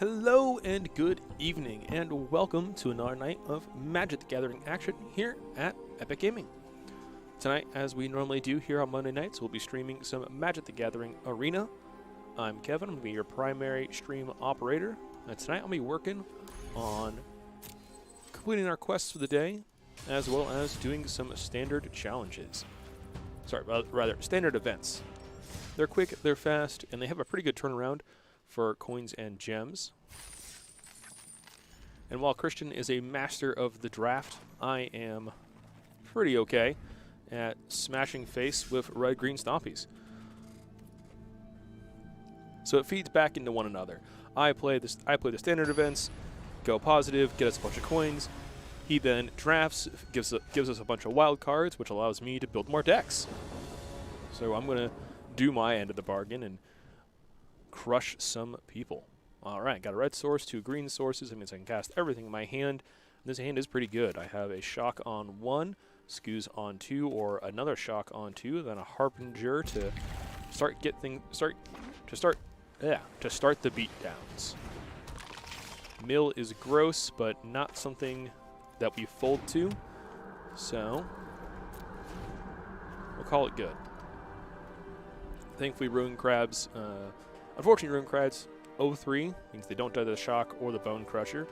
Hello and good evening, and welcome to another night of Magic the Gathering action here at Epic Gaming. Tonight, as we normally do here on Monday nights, we'll be streaming some Magic the Gathering Arena. I'm Kevin, I'm going to be your primary stream operator, and tonight I'll be working on completing our quests for the day, as well as doing some standard challenges. Sorry, rather, standard events. They're quick, they're fast, and they have a pretty good turnaround for coins and gems. And while Kristian is a master of the draft, I am pretty okay at smashing face with red-green stompies. So it feeds back into one another. I play the standard events, go positive, get us a bunch of coins. He then drafts, gives us a bunch of wild cards, which allows me to build more decks. So I'm gonna do my end of the bargain and crush some people. Alright, got a red source, 2 green sources. That means I can cast everything in my hand. This hand is pretty good. I have a shock on 1, skews on 2, or another shock on 2, then a harbinger to start the beatdowns. Mill is gross, but not something that we fold to, so we'll call it good. Thankfully, Ruin Crabs, unfortunately, Ruin Crabs 0-3 means they don't die to the shock or the Bone Crusher,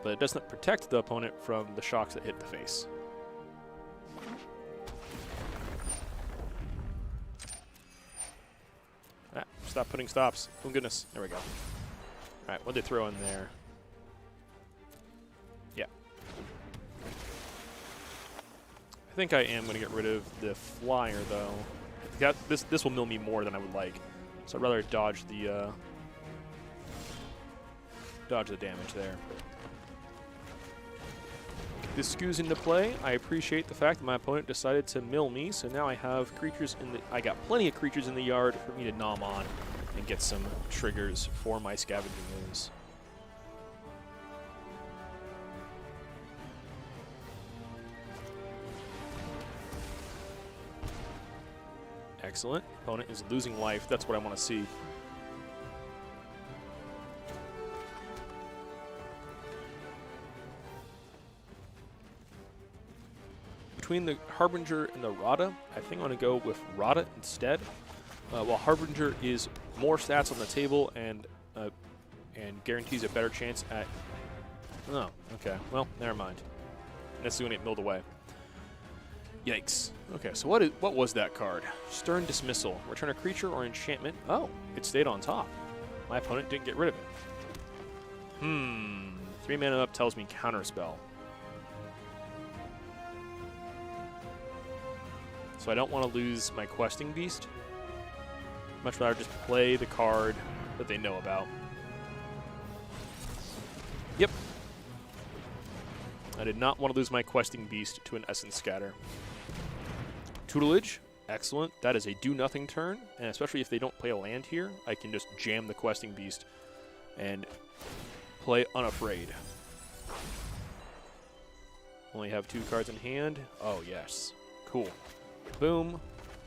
but it doesn't protect the opponent from the shocks that hit the face. Ah, stop putting stops. Oh goodness, there we go. Alright, what'd they throw in there? Yeah. I think I am going to get rid of the flyer, though. This will mill me more than I would like, so I'd rather dodge the damage there. This skews into play. I appreciate the fact that my opponent decided to mill me, so now I have creatures I got plenty of creatures in the yard for me to nom on and get some triggers for my scavenging moves. Excellent. Opponent is losing life. That's what I want to see. Between the Harbinger and the Rada, I think I'm going to go with Rada instead. While Harbinger is more stats on the table and guarantees a better chance at... Oh, okay. Well, never mind. That's going to get milled away. Yikes. Okay, so what was that card? Stern Dismissal. Return a creature or enchantment. Oh, it stayed on top. My opponent didn't get rid of it. 3 mana up tells me Counterspell. So I don't want to lose my Questing Beast. Much rather just play the card that they know about. Yep. I did not want to lose my Questing Beast to an Essence Scatter. Tutelage, excellent. That is a do-nothing turn, and especially if they don't play a land here, I can just jam the Questing Beast and play unafraid. Only have 2 cards in hand. Oh, yes. Cool. Boom.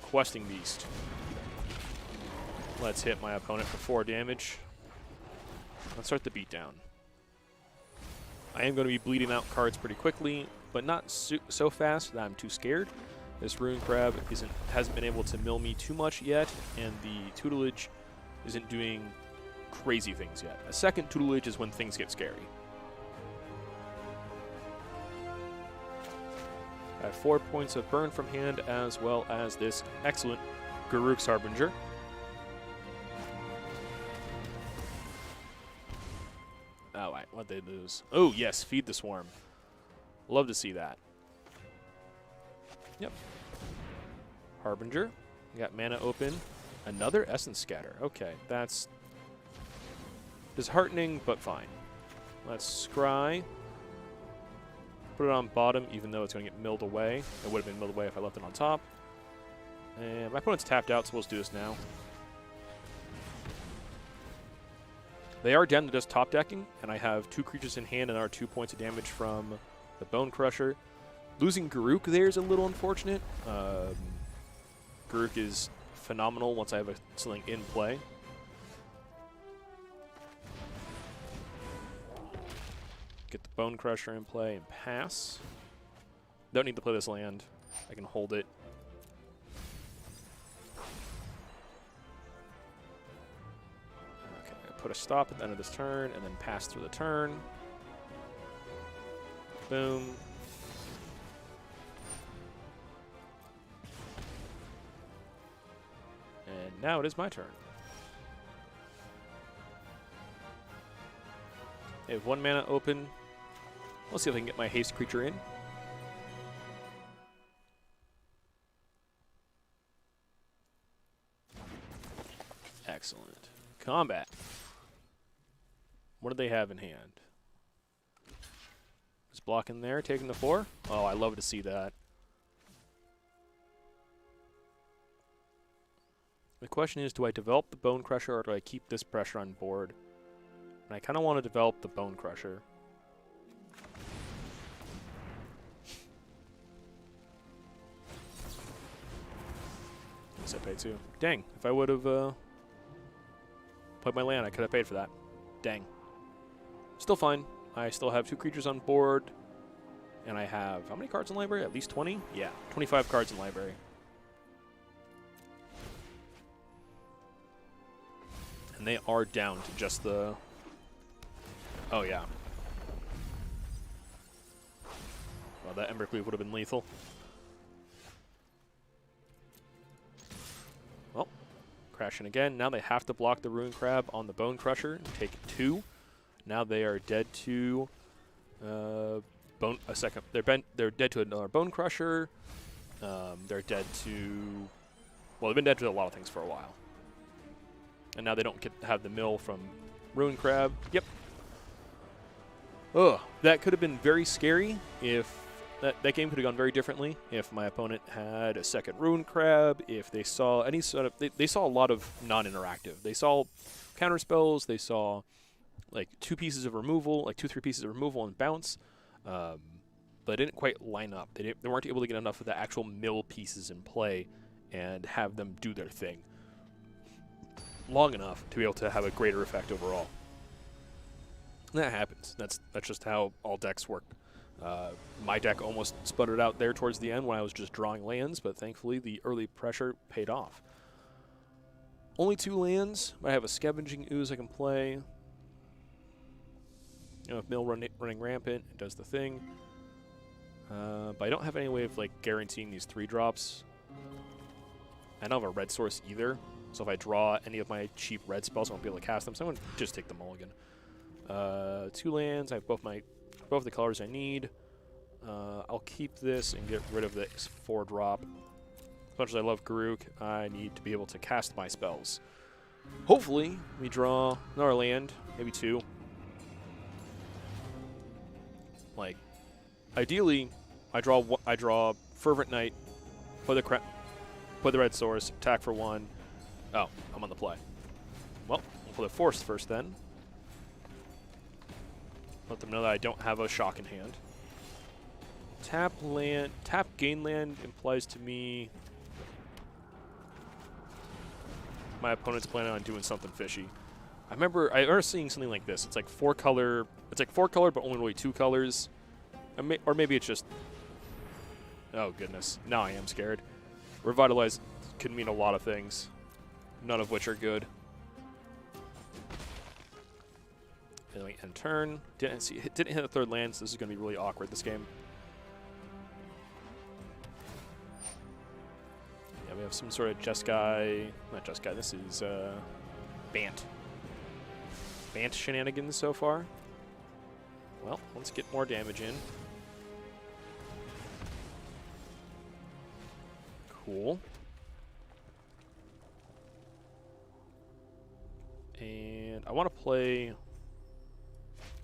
Questing Beast. Let's hit my opponent for 4 damage. Let's start the beatdown. I am going to be bleeding out cards pretty quickly, but not so fast that I'm too scared. This Ruin Crab hasn't been able to mill me too much yet, and the Tutelage isn't doing crazy things yet. A second Tutelage is when things get scary. I have 4 points of burn from hand, as well as this excellent Garruk's Harbinger. Oh, wait, what'd they lose? Oh, yes, Feed the Swarm. Love to see that. Yep. Harbinger. We got mana open. Another Essence Scatter. Okay, that's disheartening, but fine. Let's scry. Put it on bottom, even though it's going to get milled away. It would have been milled away if I left it on top. And my opponent's tapped out, so we'll just do this now. They are down to just top decking, and I have 2 creatures in hand and are 2 points of damage from the Bone Crusher. Losing Garruk there is a little unfortunate. Garruk is phenomenal once I have something in play. get the Bone Crusher in play and pass. Don't need to play this land. I can hold it. Okay, put a stop at the end of this turn and then pass through the turn. Boom. And now it is my turn. I have 1 mana open. Let's see if I can get my haste creature in. Excellent. Combat. What do they have in hand? Just blocking there, taking the 4. Oh, I love to see that. The question is, do I develop the Bone Crusher or do I keep this pressure on board? And I kind of want to develop the Bone Crusher. Guess I pay 2. Dang, if I would have played my land, I could have paid for that. Dang. Still fine. I still have 2 creatures on board. And I have, how many cards in library? At least 20? Yeah, 25 cards in library. And they are down to just the... Oh, yeah. Well, that Embercleave would have been lethal. Well, crashing again. Now they have to block the Ruin Crab on the Bone Crusher and take 2. Now they are dead to they're dead to another Bone Crusher. They're dead to... Well, they've been dead to a lot of things for a while. And now they don't get to have the mill from Ruin Crab. Yep. Ugh, that could have been very scary if... That game could have gone very differently if my opponent had a second Ruin Crab, if they saw any sort of... They saw a lot of non-interactive. They saw counter spells, they saw like 2 pieces of removal, like 2-3 pieces of removal and bounce. But it didn't quite line up. They weren't able to get enough of the actual mill pieces in play and have them do their thing long enough to be able to have a greater effect overall. And that happens. That's just how all decks work. My deck almost sputtered out there towards the end when I was just drawing lands, but thankfully the early pressure paid off. Only 2 lands, but I have a Scavenging Ooze I can play. You know, if Mill running rampant, it does the thing. But I don't have any way of like guaranteeing these 3 drops. I don't have a red source either, so if I draw any of my cheap red spells, I won't be able to cast them. So I'm going to just take the mulligan. 2 lands. I have both the colors I need. I'll keep this and get rid of this 4-drop. As much as I love Garruk, I need to be able to cast my spells. Hopefully, we draw another land, maybe 2. Like, ideally, I draw Fervent Knight, put the red source, attack for 1. Oh, I'm on the play. Well, we'll play the Force first then. Let them know that I don't have a shock in hand. Tap gain land implies to me my opponent's planning on doing something fishy. I remember seeing something like this. It's like 4 color. It's like 4 color, but only really 2 colors. Or maybe it's just... Oh, goodness. Now I am scared. Revitalize can mean a lot of things, none of which are good. And then we end turn. Didn't hit the 3rd land, so this is going to be really awkward, this game. Yeah, we have some sort of Jeskai. Not Jeskai, this is Bant. Bant shenanigans so far. Well, let's get more damage in. Cool. And I want to play...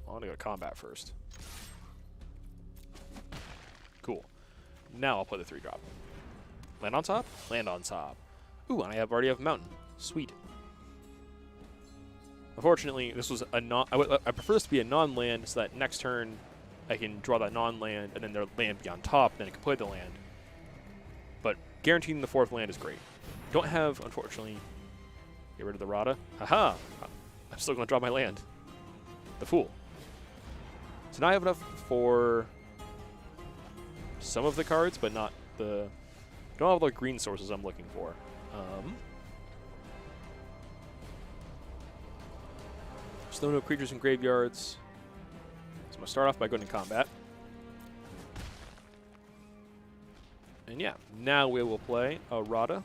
I want to go to combat first. Cool. Now I'll play the 3-drop. Land on top? Land on top. Ooh, and I already have Mountain. Sweet. Unfortunately, this was a non... I prefer this to be a non-land so that next turn I can draw that non-land and then their land be on top, then I can play the land. But guaranteeing the 4th land is great. Don't have, unfortunately... Get rid of the Rada. Haha! I'm still going to draw my land. The Fool. So now I have enough for some of the cards, but not the... Don't have the green sources I'm looking for. Still no creatures in graveyards. So I'm going to start off by going to combat. And yeah, now we will play a Rada.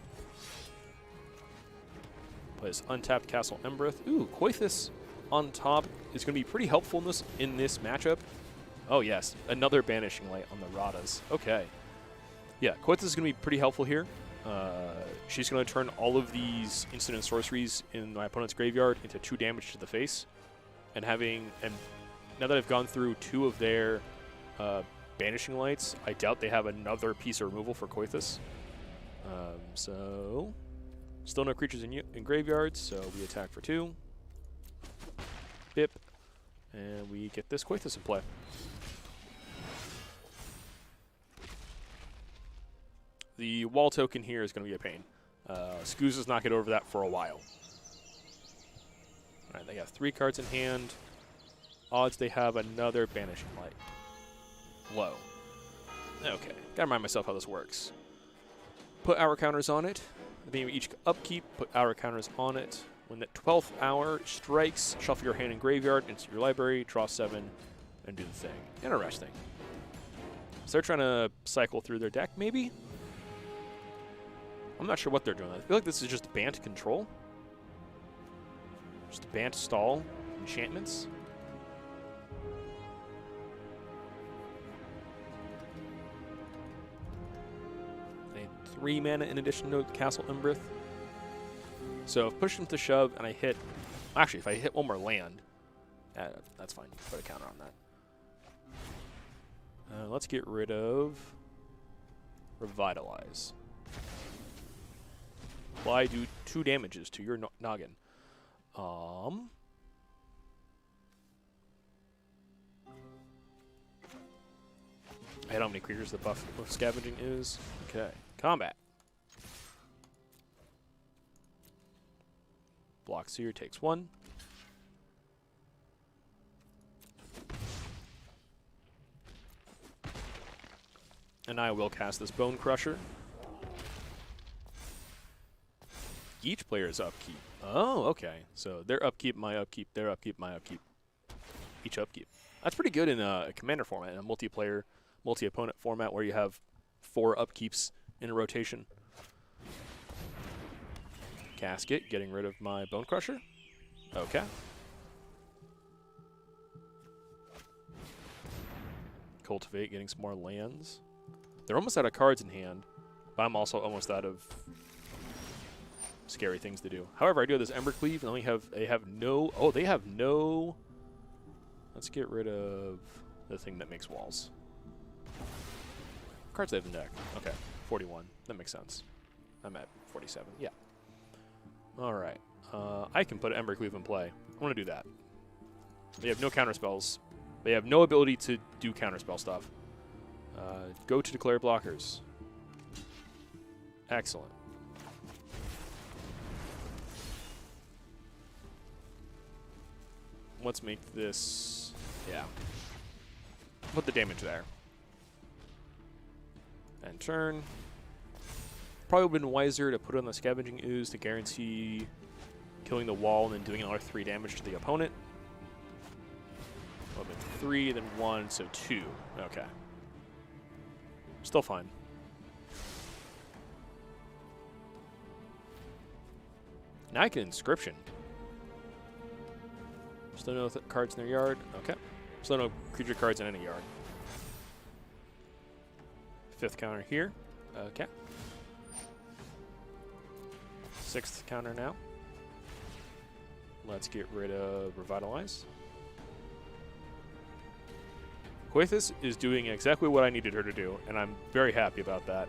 Plays untapped Castle Embereth. Ooh, Koithis on top is going to be pretty helpful in this matchup. Oh yes, another Banishing Light on the Radas. Okay. Yeah, Koithis is going to be pretty helpful here. She's going to turn all of these instant and sorceries in my opponent's graveyard into 2 damage to the face. And now that I've gone through 2 of their Banishing Lights, I doubt they have another piece of removal for Koithis. So, still no creatures in graveyards, so we attack for 2. Bip. And we get this Koithis in play. The wall token here is going to be a pain. Scooz does not get over that for a while. Alright, they have 3 cards in hand. Odds they have another Banishing Light. Low. Okay, gotta remind myself how this works. Put hour counters on it. At the beginning of each upkeep, put hour counters on it. When the 12th hour strikes, shuffle your hand and graveyard into your library, draw 7, and do the thing. Interesting. So they're trying to cycle through their deck, maybe? I'm not sure what they're doing. I feel like this is just Bant control. Just Bant stall enchantments. I need 3 mana in addition to Castle Embereth. So if push them to shove and I hit... Actually, if I hit 1 more land, that's fine. Put a counter on that. Let's get rid of Revitalize. Apply do 2 damages to your noggin. I don't know how many creatures the buff of scavenging is. Okay, combat. Blocks here, takes 1. And I will cast this Bone Crusher. Each player's upkeep. Oh, okay. So their upkeep, my upkeep, their upkeep, my upkeep. Each upkeep. That's pretty good in a commander format, in a multiplayer, multi-opponent format where you have 4 upkeeps in a rotation. Casket, getting rid of my Bone Crusher. Okay. Cultivate, getting some more lands. They're almost out of cards in hand, but I'm also almost out of scary things to do. However, I do have this Embercleave, and they have no... Let's get rid of the thing that makes walls. Cards they have in deck. Okay, 41. That makes sense. I'm at 47. Yeah. All right. I can put Embercleave in play. I want to do that. They have no counterspells. They have no ability to do counterspell stuff. Go to declare blockers. Excellent. Let's make this... Yeah. Put the damage there. And turn. Probably would have been wiser to put on the Scavenging Ooze to guarantee killing the wall and then doing another 3 damage to the opponent. Well, 3, then 1, so 2. Okay. Still fine. Now I can Inscription. Still no cards in their yard. Okay. Still no creature cards in any yard. 5th counter here. Okay. 6th counter now. Let's get rid of Revitalize. Koithis is doing exactly what I needed her to do, and I'm very happy about that.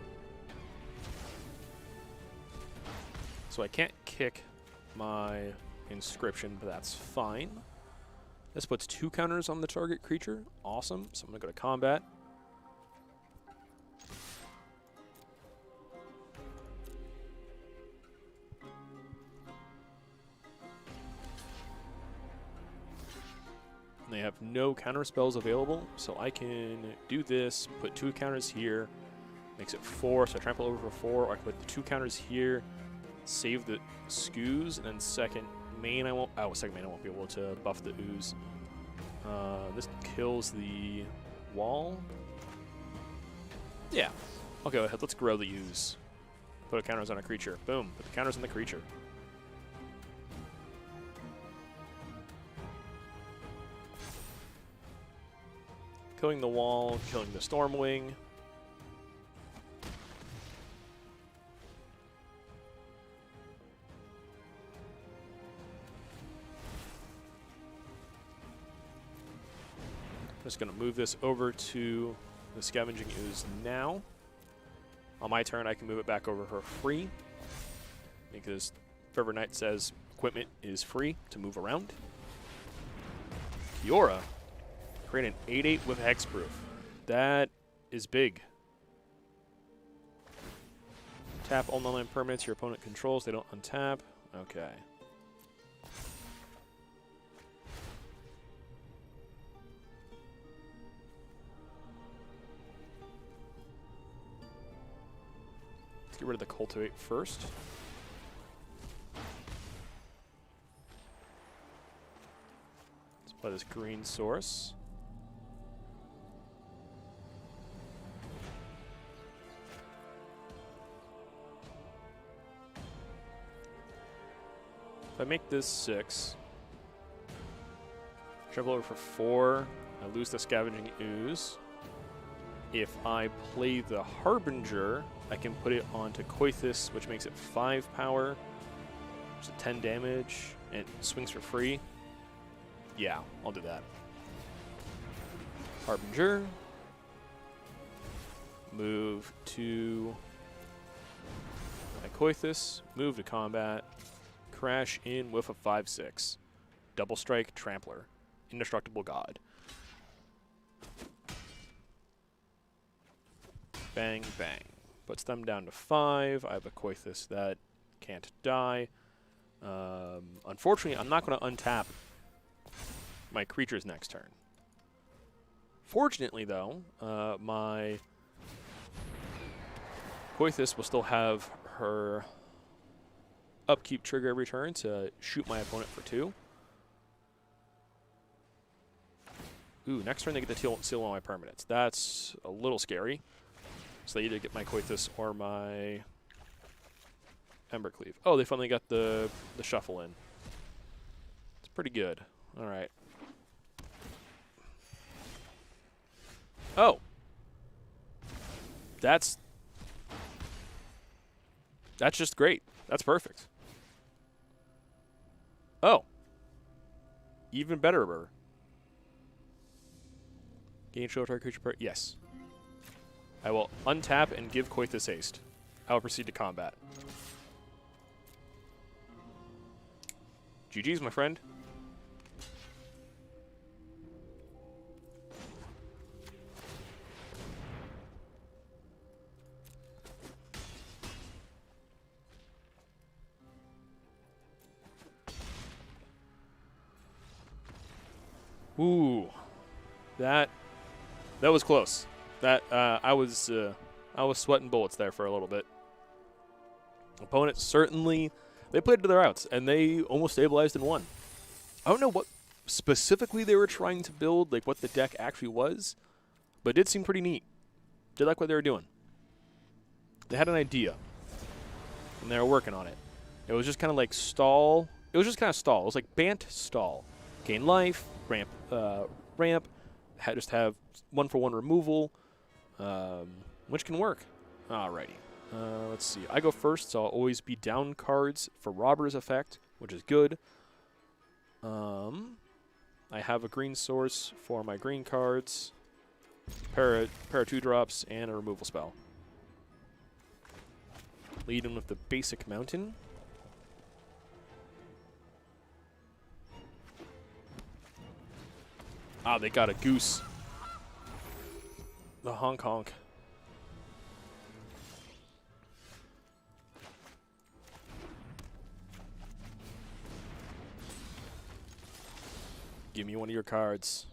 So I can't kick my Inscription, but that's fine. This puts 2 counters on the target creature. Awesome. So I'm going to go to combat. And they have no counter spells available, so I can do this, put 2 counters here, makes it 4, so I trample over for 4, or I can put the 2 counters here, save the Scoos, and then second main I won't be able to buff the Ooze. This kills the wall. Yeah. Okay, let's grow the Ooze. Put counters on a creature. Boom. Put the counters on the creature. Killing the wall, killing the Stormwing. Just going to move this over to the Scavenging Ooze now. On my turn, I can move it back over for free, because Fervor Knight says equipment is free to move around. Kiora, create an 8/8 with Hexproof. That is big. Tap all non-land permanents your opponent controls. They don't untap. Okay. Get rid of the Cultivate first. Let's play this green source. If I make this 6, travel over for 4, I lose the Scavenging Ooze. If I play the Harbinger, I can put it onto Koithis, which makes it 5 power, which is 10 damage, and it swings for free. Yeah, I'll do that. Harbinger. Move to my Koithis, move to combat, crash in with a 5/6. Double strike, Trampler. Indestructible God. Bang, bang. Puts them down to 5. I have a Koithis that can't die. Unfortunately, I'm not going to untap my creatures next turn. Fortunately, though, my Koithis will still have her upkeep trigger every turn to shoot my opponent for 2. Ooh, next turn they get to seal all my permanents. That's a little scary. So they either get my Koithis or my Embercleave. Oh, they finally got the shuffle in. It's pretty good. All right. Oh. That's just great. That's perfect. Oh. Even better. Gain show target creature. Yes. I will untap and give Koithis haste. I will proceed to combat. GG's, my friend. Ooh, that was close. That I was sweating bullets there for a little bit. Opponents certainly, they played to their outs, and they almost stabilized and won. I don't know what specifically they were trying to build, like what the deck actually was, but it did seem pretty neat. Did like what they were doing. They had an idea, and they were working on it. It was just kind of like stall. It was just kind of stall. It was like Bant stall. Gain life, ramp, just have 1-for-1 removal, which can work. Alrighty. Let's see. I go first, so I'll always be down cards for Robber's effect, which is good. I have a green source for my green cards, pair of 2-drops, and a removal spell. Lead in with the basic mountain. Ah, they got a goose. The honk honk. Give me one of your cards.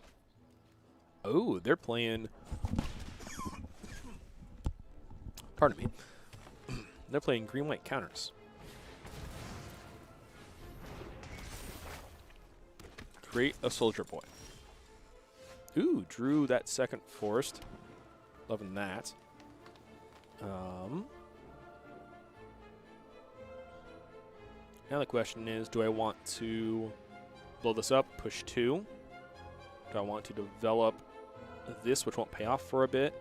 Oh, they're playing... Pardon me. They're playing green-white counters. Create a soldier boy. Ooh, drew that second forest. Loving that. Now the question is, do I want to blow this up, push 2? Do I want to develop this, which won't pay off for a bit?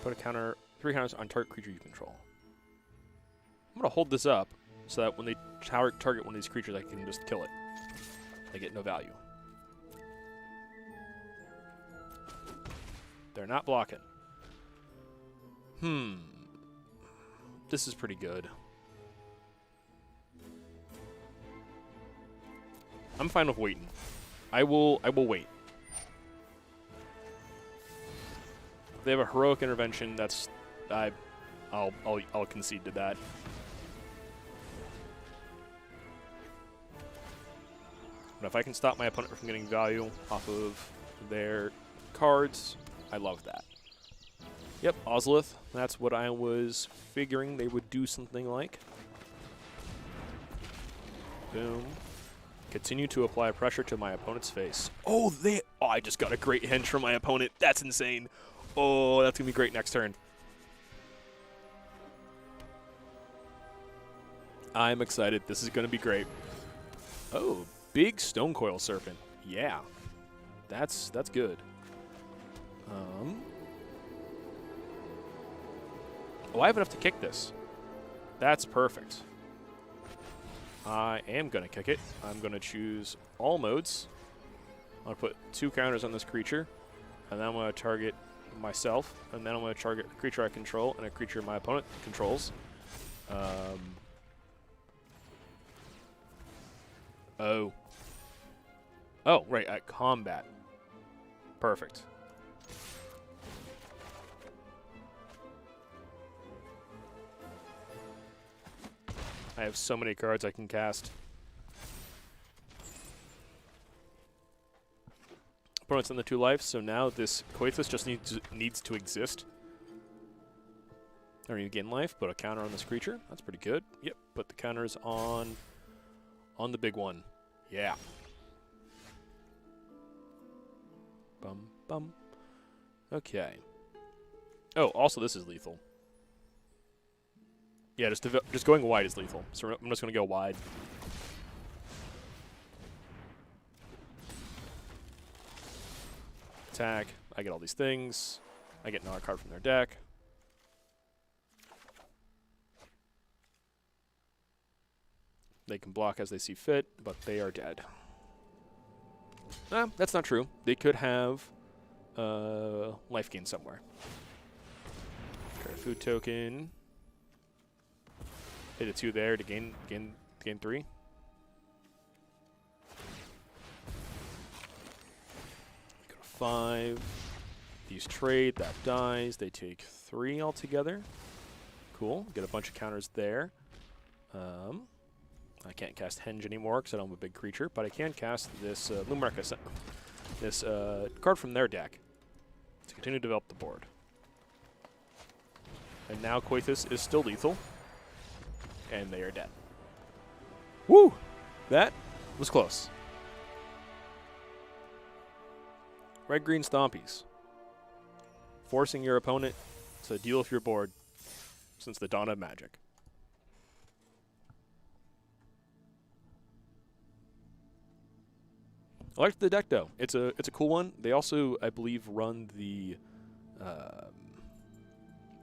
Put a counter, 3 counters on target creature you control. I'm going to hold this up so that when they target one of these creatures, I can just kill it. They get no value. They're not blocking. This is pretty good. I'm fine with waiting. I will wait. If they have a heroic intervention, that's I'll concede to that. But if I can stop my opponent from getting value off of their cards, I love that. Yep, Ozolith. That's what I was figuring they would do something like. Boom. Continue to apply pressure to my opponent's face. Oh, I just got a great hinge from my opponent. That's insane. Oh, that's going to be great next turn. I'm excited. This is going to be great. Oh, big Stone Coil Serpent. Yeah. That's good. Oh, I have enough to kick this. That's perfect. I am going to kick it. I'm going to choose all modes. I'm going to put 2 counters on this creature. And then I'm going to target myself. And then I'm going to target a creature I control and a creature my opponent controls. Oh, right, at combat. Perfect. I have so many cards I can cast. Opponent's on the 2 life, so now this Koithos just needs to exist. Or you gain life, put a counter on this creature. That's pretty good. Yep, put the counters on the big one. Yeah. Bum, bum. Okay. Oh, also this is lethal. Yeah, just going wide is lethal. So I'm just going to go wide. Attack. I get all these things. I get another card from their deck. They can block as they see fit, but they are dead. That's not true. They could have life gain somewhere. Create a food token. Hit a 2 there to gain 3. Go to 5. These trade. That dies. They take 3 altogether. Cool. Get a bunch of counters there. I can't cast Henge anymore because I don't have a big creature, but I can cast this Lumarca, this card from their deck to continue to develop the board. And now Koithos is still lethal, and they are dead. Woo! That was close. Red-green Stompies. Forcing your opponent to deal with your board since the dawn of Magic. I like the deck though. It's a cool one. They also, I believe, run the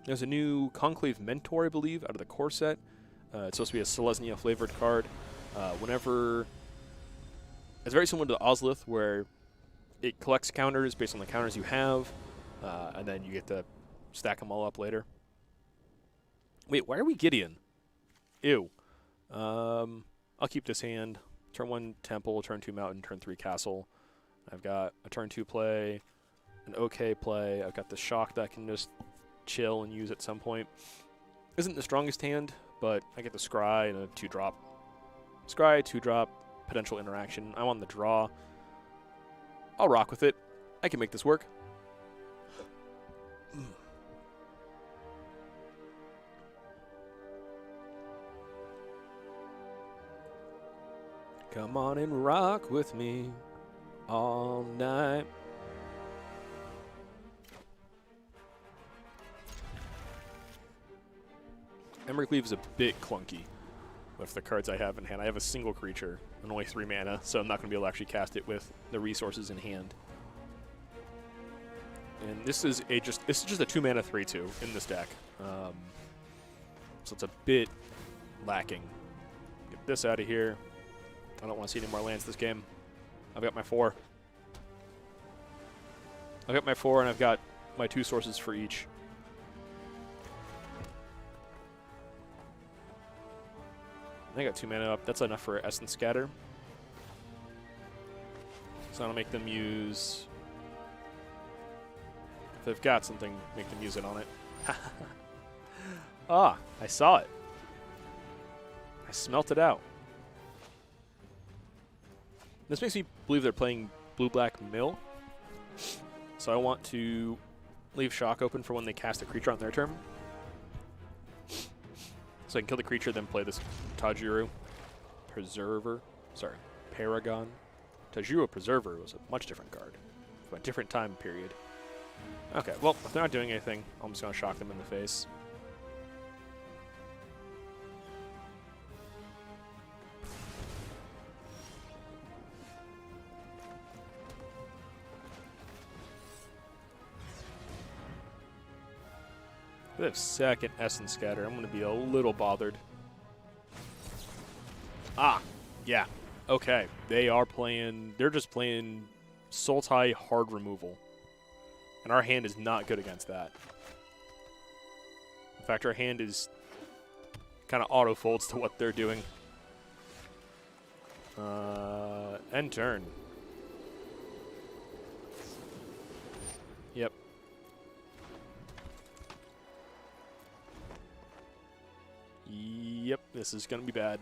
there's a new Conclave Mentor, I believe, out of the core set. It's supposed to be a Selesnya flavored card. It's very similar to the Ozolith, where it collects counters based on the counters you have, and then you get to stack them all up later. Wait, why are we Gideon? Ew. I'll keep this hand. Turn 1 Temple, turn 2 Mountain, turn 3 Castle. I've got a turn 2 play, an okay play. I've got the Shock that I can just chill and use at some point. Isn't the strongest hand, but I get the Scry and a 2-drop. Scry, 2-drop, potential interaction. I'm on the draw. I'll rock with it. I can make this work. Come on and rock with me all night. Embercleave is a bit clunky with the cards I have in hand. I have a single creature and only 3 mana, so I'm not going to be able to actually cast it with the resources in hand. And this is just a 2-mana 3/2 in this deck, so it's a bit lacking. Get this out of here. I don't want to see any more lands this game. I've got my 4. I've got my 4, and I've got my 2 sources for each. I got 2 mana up. That's enough for Essence Scatter. So I'll make them use... If they've got something, make them use it on it. Ah, I saw it. I smelt it out. This makes me believe they're playing blue-black mill. So I want to leave Shock open for when they cast a creature on their turn. So I can kill the creature, then play this Tajuru Preserver. Sorry, Paragon. Tajuru Preserver was a much different card from a different time period. Okay, well, if they're not doing anything, I'm just going to shock them in the face. If they have second Essence Scatter, I'm going to be a little bothered. Ah, yeah. Okay, they're just playing Sultai hard removal. And our hand is not good against that. In fact, our hand is kind of auto-folds to what they're doing. End turn. Yep. Yep, this is going to be bad.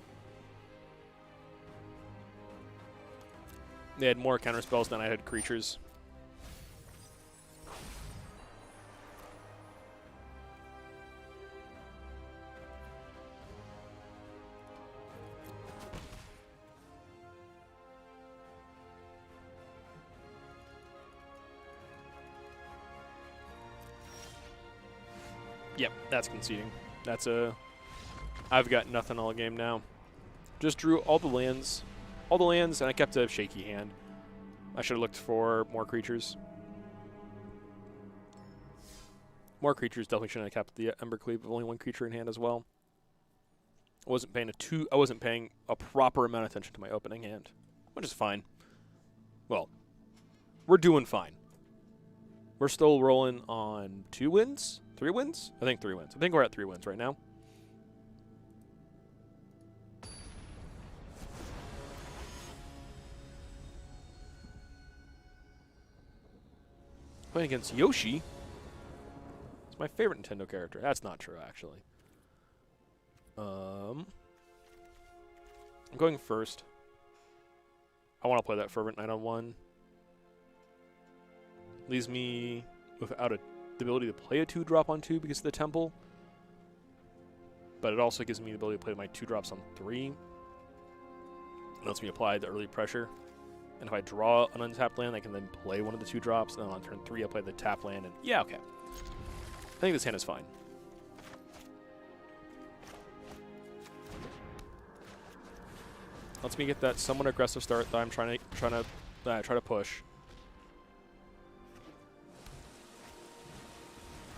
They had more counter spells than I had creatures. Yep, that's conceding. That's a... I've got nothing all game now. Just drew all the lands, and I kept a shaky hand. I should have looked for more creatures. More creatures definitely shouldn't have kept the Embercleave with only 1 creature in hand as well. I wasn't paying a proper amount of attention to my opening hand, which is fine. Well, we're doing fine. We're still rolling on 2 wins? 3 wins? I think 3 wins. I think we're at 3 wins right now. Playing against Yoshi. It's my favorite Nintendo character. That's not true, actually. I'm going first. I want to play that Fervent Knight on 1. Leaves me without the ability to play a 2-drop on 2 because of the Temple. But it also gives me the ability to play my 2-drops on 3. It lets me apply the early pressure. And if I draw an untapped land, I can then play one of the 2-drops. And then on turn 3, I'll play the tap land. And yeah, okay. I think this hand is fine. Lets me get that somewhat aggressive start that I'm trying to push.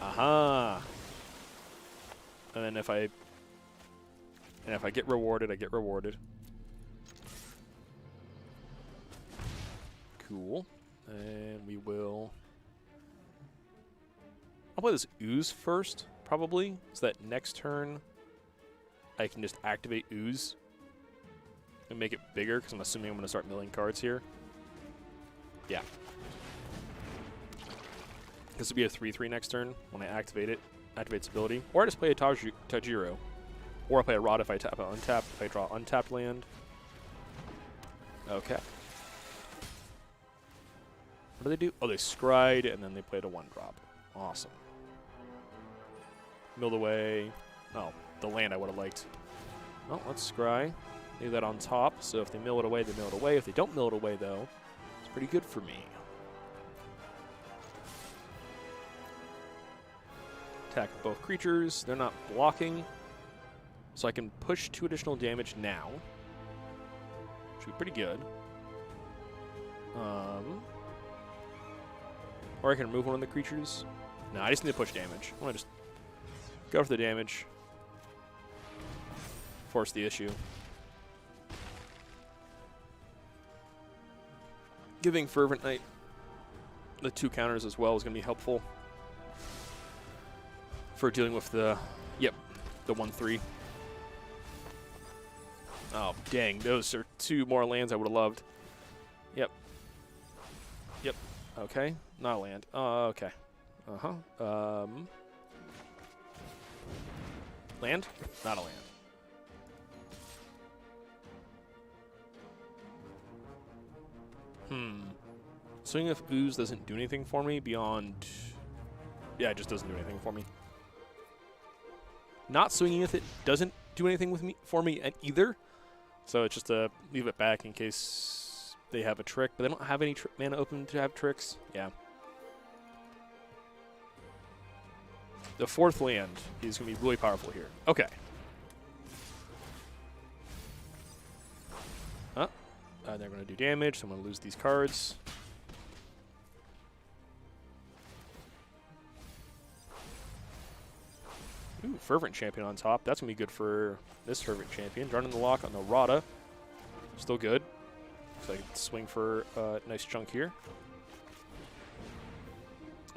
Aha! And then if I get rewarded, I get rewarded. Cool. And we will... I'll play this Ooze first, probably, so that next turn I can just activate Ooze and make it bigger, because I'm assuming I'm going to start milling cards here. Yeah. This will be a 3/3 next turn when I activate it, activates ability. Or I just play a Tajiro. Or I play a Rod if I tap an untap, if I draw untapped land. Okay. What do they do? Oh, they scried, and then they played a 1-drop. Awesome. Milled away. Oh, the land I would have liked. Well, let's scry. Leave that on top, so if they mill it away, they mill it away. If they don't mill it away, though, it's pretty good for me. Attack both creatures. They're not blocking, so I can push 2 additional damage now. Should be pretty good. Or I can remove one of the creatures. No, I just need to push damage. I want to just go for the damage. Force the issue. Giving Fervent Knight the 2 counters as well is going to be helpful for dealing with the, the 1/3. Oh, dang. Those are 2 more lands I would have loved. Yep. Okay. Not a land. Okay. Land? Not a land. Swing of Ooze doesn't do anything for me beyond... Yeah, it just doesn't do anything for me. Not swinging with it doesn't do anything for me either. So it's just to leave it back in case they have a trick. But they don't have any mana open to have tricks. Yeah. The 4th land is going to be really powerful here. Okay. They're going to do damage, so I'm going to lose these cards. Ooh, Fervent Champion on top. That's going to be good for this Fervent Champion. Running the lock on the Rada. Still good. So I can swing for a nice chunk here.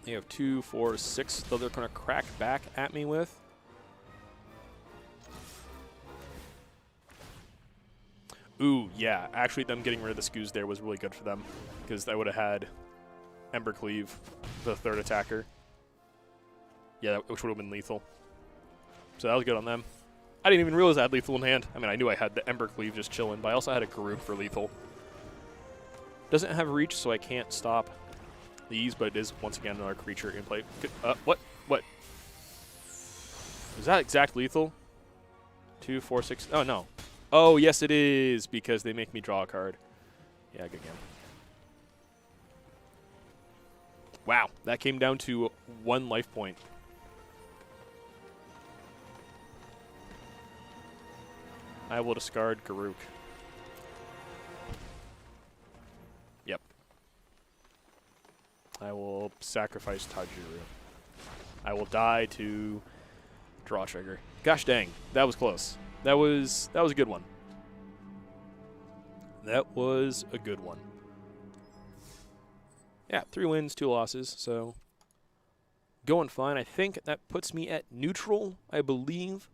They have 2, 4, 6, though they're going to crack back at me with. Ooh, yeah. Actually, them getting rid of the Scoos there was really good for them, because I would have had Embercleave, the 3rd attacker. Yeah, which would have been lethal. So that was good on them. I didn't even realize I had lethal in hand. I mean, I knew I had the Embercleave just chilling, but I also had a Garuk for lethal. Doesn't have reach, so I can't stop these, but it is, once again, another creature in play. What? Is that exact lethal? 2, 4, 6. Oh, no. Oh, yes, it is, because they make me draw a card. Yeah, good game. Wow, that came down to 1 life point. I will discard Garuk. Yep. I will sacrifice Tajiru. I will die to draw trigger. Gosh dang, that was close. That was a good one. That was a good one. Yeah, 3 wins, 2 losses, so going fine. I think that puts me at neutral, I believe.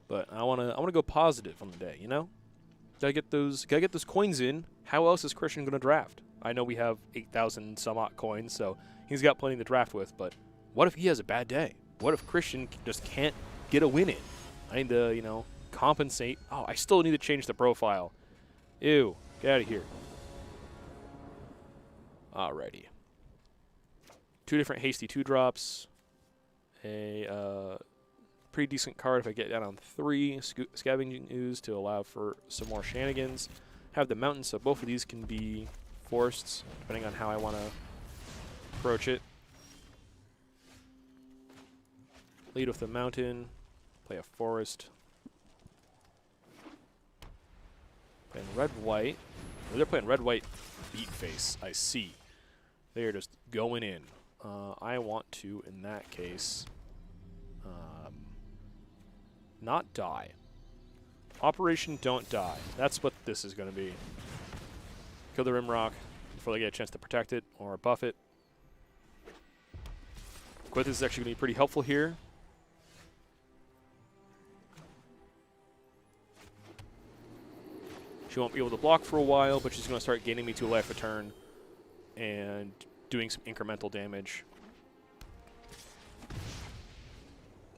But I wanna go positive on the day, you know? Gotta get those coins in. How else is Kristian gonna draft? I know we have 8,000 some odd coins, so he's got plenty to draft with, but what if he has a bad day? What if Kristian just can't get a win in? I need to, you know, compensate. Oh, I still need to change the profile. Ew, get out of here. Alrighty. 2 different hasty 2-drops. A pretty decent card if I get down on 3. Scavenging Ooze to allow for some more shenanigans. Have the mountain, so both of these can be forced, depending on how I want to approach it. Lead with the mountain. Play a forest. Playing red-white. Oh, they're playing red-white beat face. I see. They are just going in. I want to, in that case, not die. Operation Don't Die. That's what this is going to be. Kill the Rimrock before they get a chance to protect it or buff it. Quith is actually going to be pretty helpful here. She won't be able to block for a while, but she's going to start gaining me 2 life a turn and doing some incremental damage.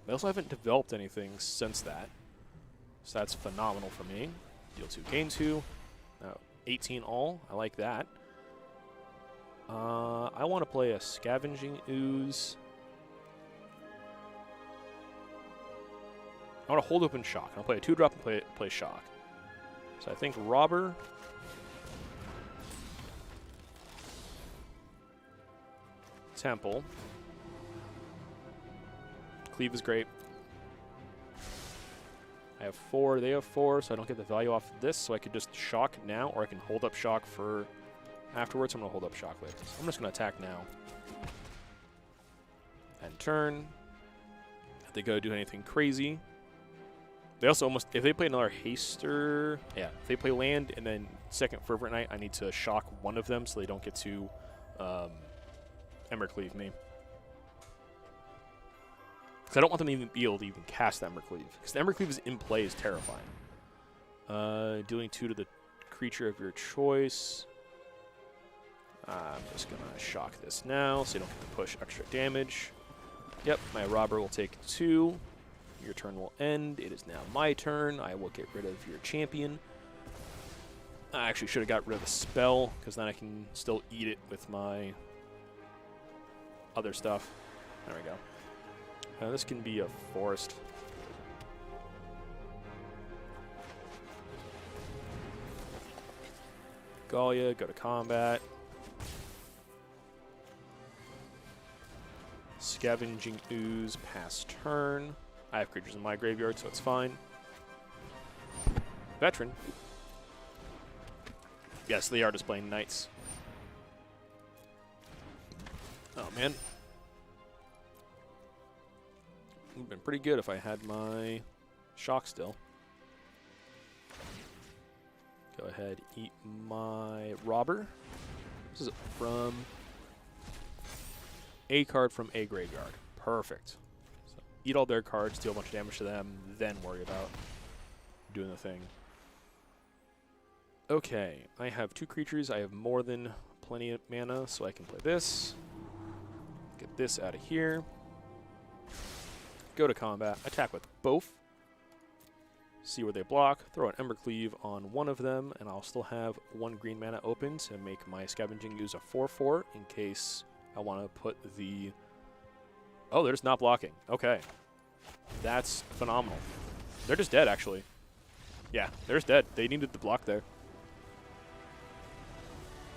I also haven't developed anything since that, so that's phenomenal for me. Deal 2, gain 2. Now, 18 all. I like that. I want to play a Scavenging Ooze. I want to hold open Shock. I'll play a 2-drop and play Shock. So I think Robber. Temple. Cleave is great. I have 4, they have 4, so I don't get the value off this, so I could just Shock now, or I can hold up Shock for afterwards. I'm going to hold up Shock later. So I'm just going to attack now. And turn. If they go do anything crazy. They also almost, if they play another Haster, yeah, if they play land and then second Fervent Knight, I need to Shock one of them so they don't get to Embercleave me. Because I don't want them to even be able to even cast the Embercleave. Because the Embercleave is in play is terrifying. Dealing 2 to the creature of your choice. I'm just going to Shock this now so you don't get to push extra damage. Yep, my Robber will take 2. Your turn will end. It is now my turn. I will get rid of your champion. I actually should have got rid of the spell, because then I can still eat it with my other stuff. There we go. This can be a forest. Galia, go to combat. Scavenging Ooze, pass turn. I have creatures in my graveyard, so it's fine. Veteran. Yes, they are displaying knights. Oh, man. It would have been pretty good if I had my Shock still. Go ahead, eat my Robber. This is from a card from a graveyard. Perfect. So eat all their cards, deal a bunch of damage to them, then worry about doing the thing. Okay, I have 2 creatures. I have more than plenty of mana, so I can play this. Get this out of here. Go to combat. Attack with both. See where they block. Throw an Embercleave on one of them, and I'll still have 1 green mana open to make my Scavenging Ooze a 4/4 in case I want to put the... Oh, they're just not blocking. Okay. That's phenomenal. They're just dead, actually. Yeah, they're just dead. They needed the block there.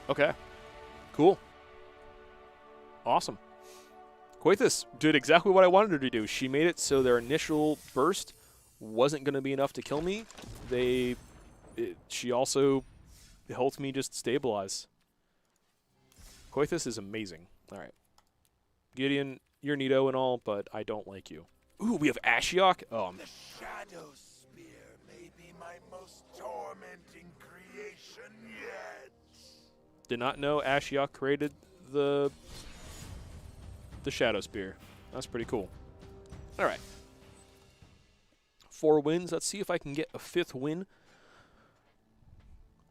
Okay. Cool. Awesome. Koithis did exactly what I wanted her to do. She made it so their initial burst wasn't going to be enough to kill me. She also helped me just stabilize. Koithis is amazing. All right. Gideon, you're neato and all, but I don't like you. Ooh, we have Ashiok. Oh, the Shadow Spear may be my most tormenting creation yet. Did not know Ashiok created the Shadow Spear. That's pretty cool. All right. 4 wins. Let's see if I can get a 5th win.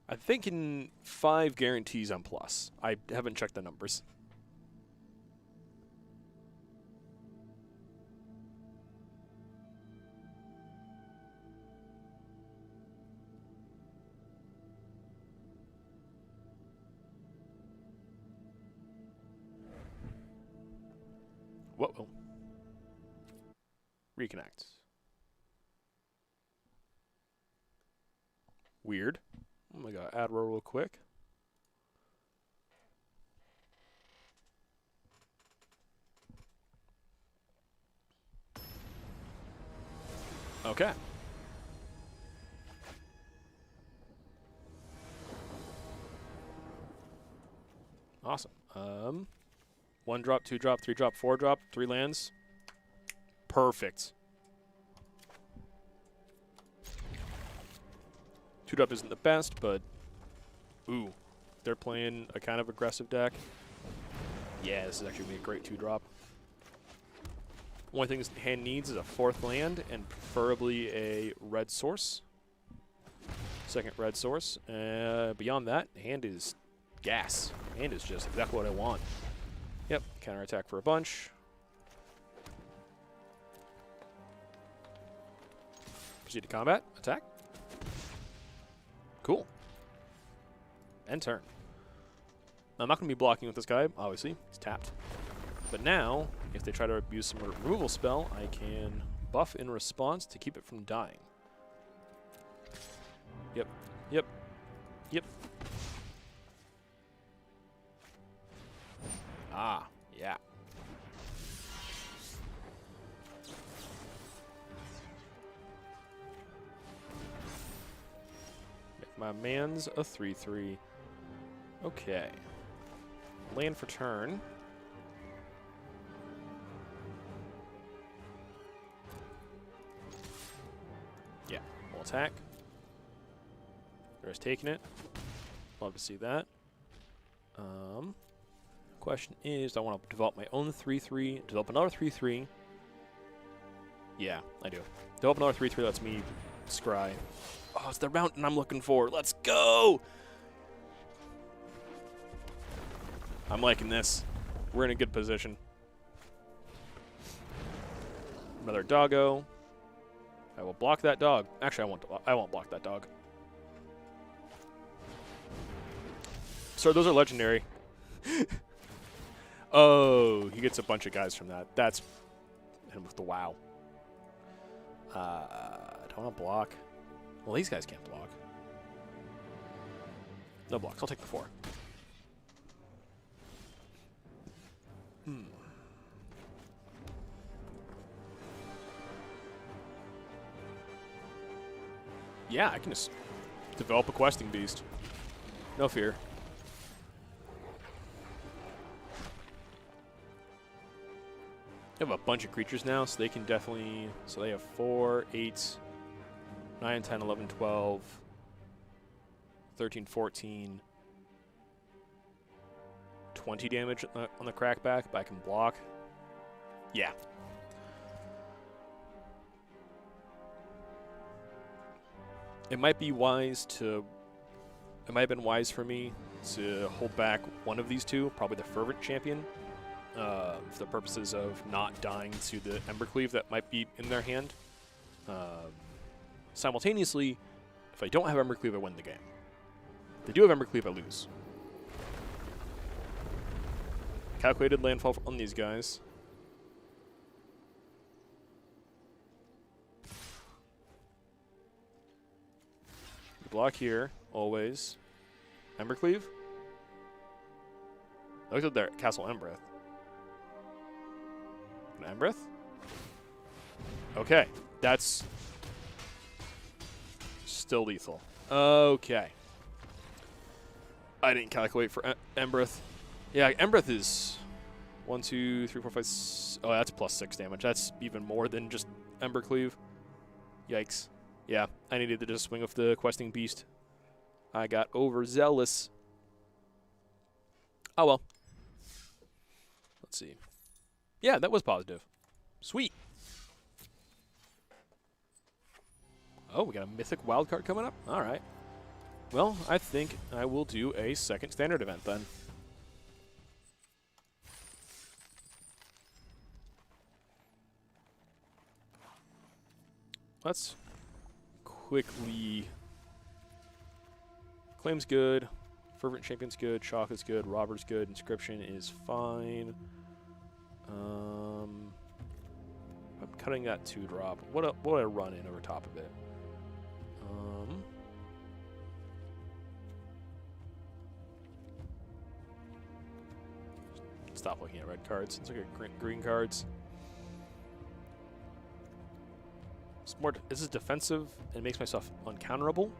I'm thinking 5 guarantees on plus. I haven't checked the numbers. Whoa. Reconnect. Weird. Oh my god, add roll real quick. Okay. Awesome. 1 drop, 2 drop, 3 drop, 4 drop, 3 lands. Perfect. 2 drop isn't the best, but ooh, they're playing a kind of aggressive deck. Yeah, this is actually gonna be a great 2 drop. Only thing this hand needs is a 4th land and preferably a red source. 2nd red source. Beyond that, hand is gas. Hand is just exactly what I want. Yep, counterattack for a bunch. Proceed to combat. Attack. Cool. End turn. I'm not going to be blocking with this guy, obviously. He's tapped. But now, if they try to abuse some removal spell, I can buff in response to keep it from dying. Yep. Yep. Yep. Ah, yeah. Make my man's a 3/3. Okay. Land for turn. Yeah, we'll attack. There's taking it. Love to see that. Question is, do I want to develop my own 3/3, develop another 3/3? Yeah, I do. Develop another 3/3 lets me scry. Oh, it's the mountain I'm looking for. Let's go! I'm liking this. We're in a good position. Another doggo. I will block that dog. Actually, I won't block that dog. So those are legendary. Oh, he gets a bunch of guys from that. That's him with the wow. I don't want to block. Well, these guys can't block. No blocks. I'll take the 4. Yeah, I can just develop a questing beast. No fear. They have a bunch of creatures now, so they can definitely... So they have 4, 8, 9, 10, 11, 12, 13, 14, 20 damage on the crackback, but I can block. Yeah. It might be wise to... It might have been wise for me to hold back one of these two, probably the Fervent Champion, for the purposes of not dying to the Embercleave that might be in their hand. Simultaneously, if I don't have Embercleave, I win the game. If they do have Embercleave, I lose. Calculated landfall on these guys. Block here, always. Embercleave? I looked at their Castle Embereth. Embereth? Okay, that's still lethal. Okay. I didn't calculate for Embereth. Yeah, Embereth is 1, 2, 3, 4, 5, 6. Oh, that's plus 6 damage. That's even more than just Embercleave. Yikes. Yeah, I needed to just swing with the questing beast. I got overzealous. Oh well. Let's see. Yeah, that was positive. Sweet. Oh, we got a mythic wildcard coming up? All right. Well, I think I will do a second standard event then. Let's quickly... Claim's good. Fervent Champion's good. Shock is good. Robber's good. Inscription is fine. I'm cutting that 2-drop. What would I run in over top of it? Stop looking at red cards. Let's look at green cards. It's more. This is defensive and makes myself uncounterable.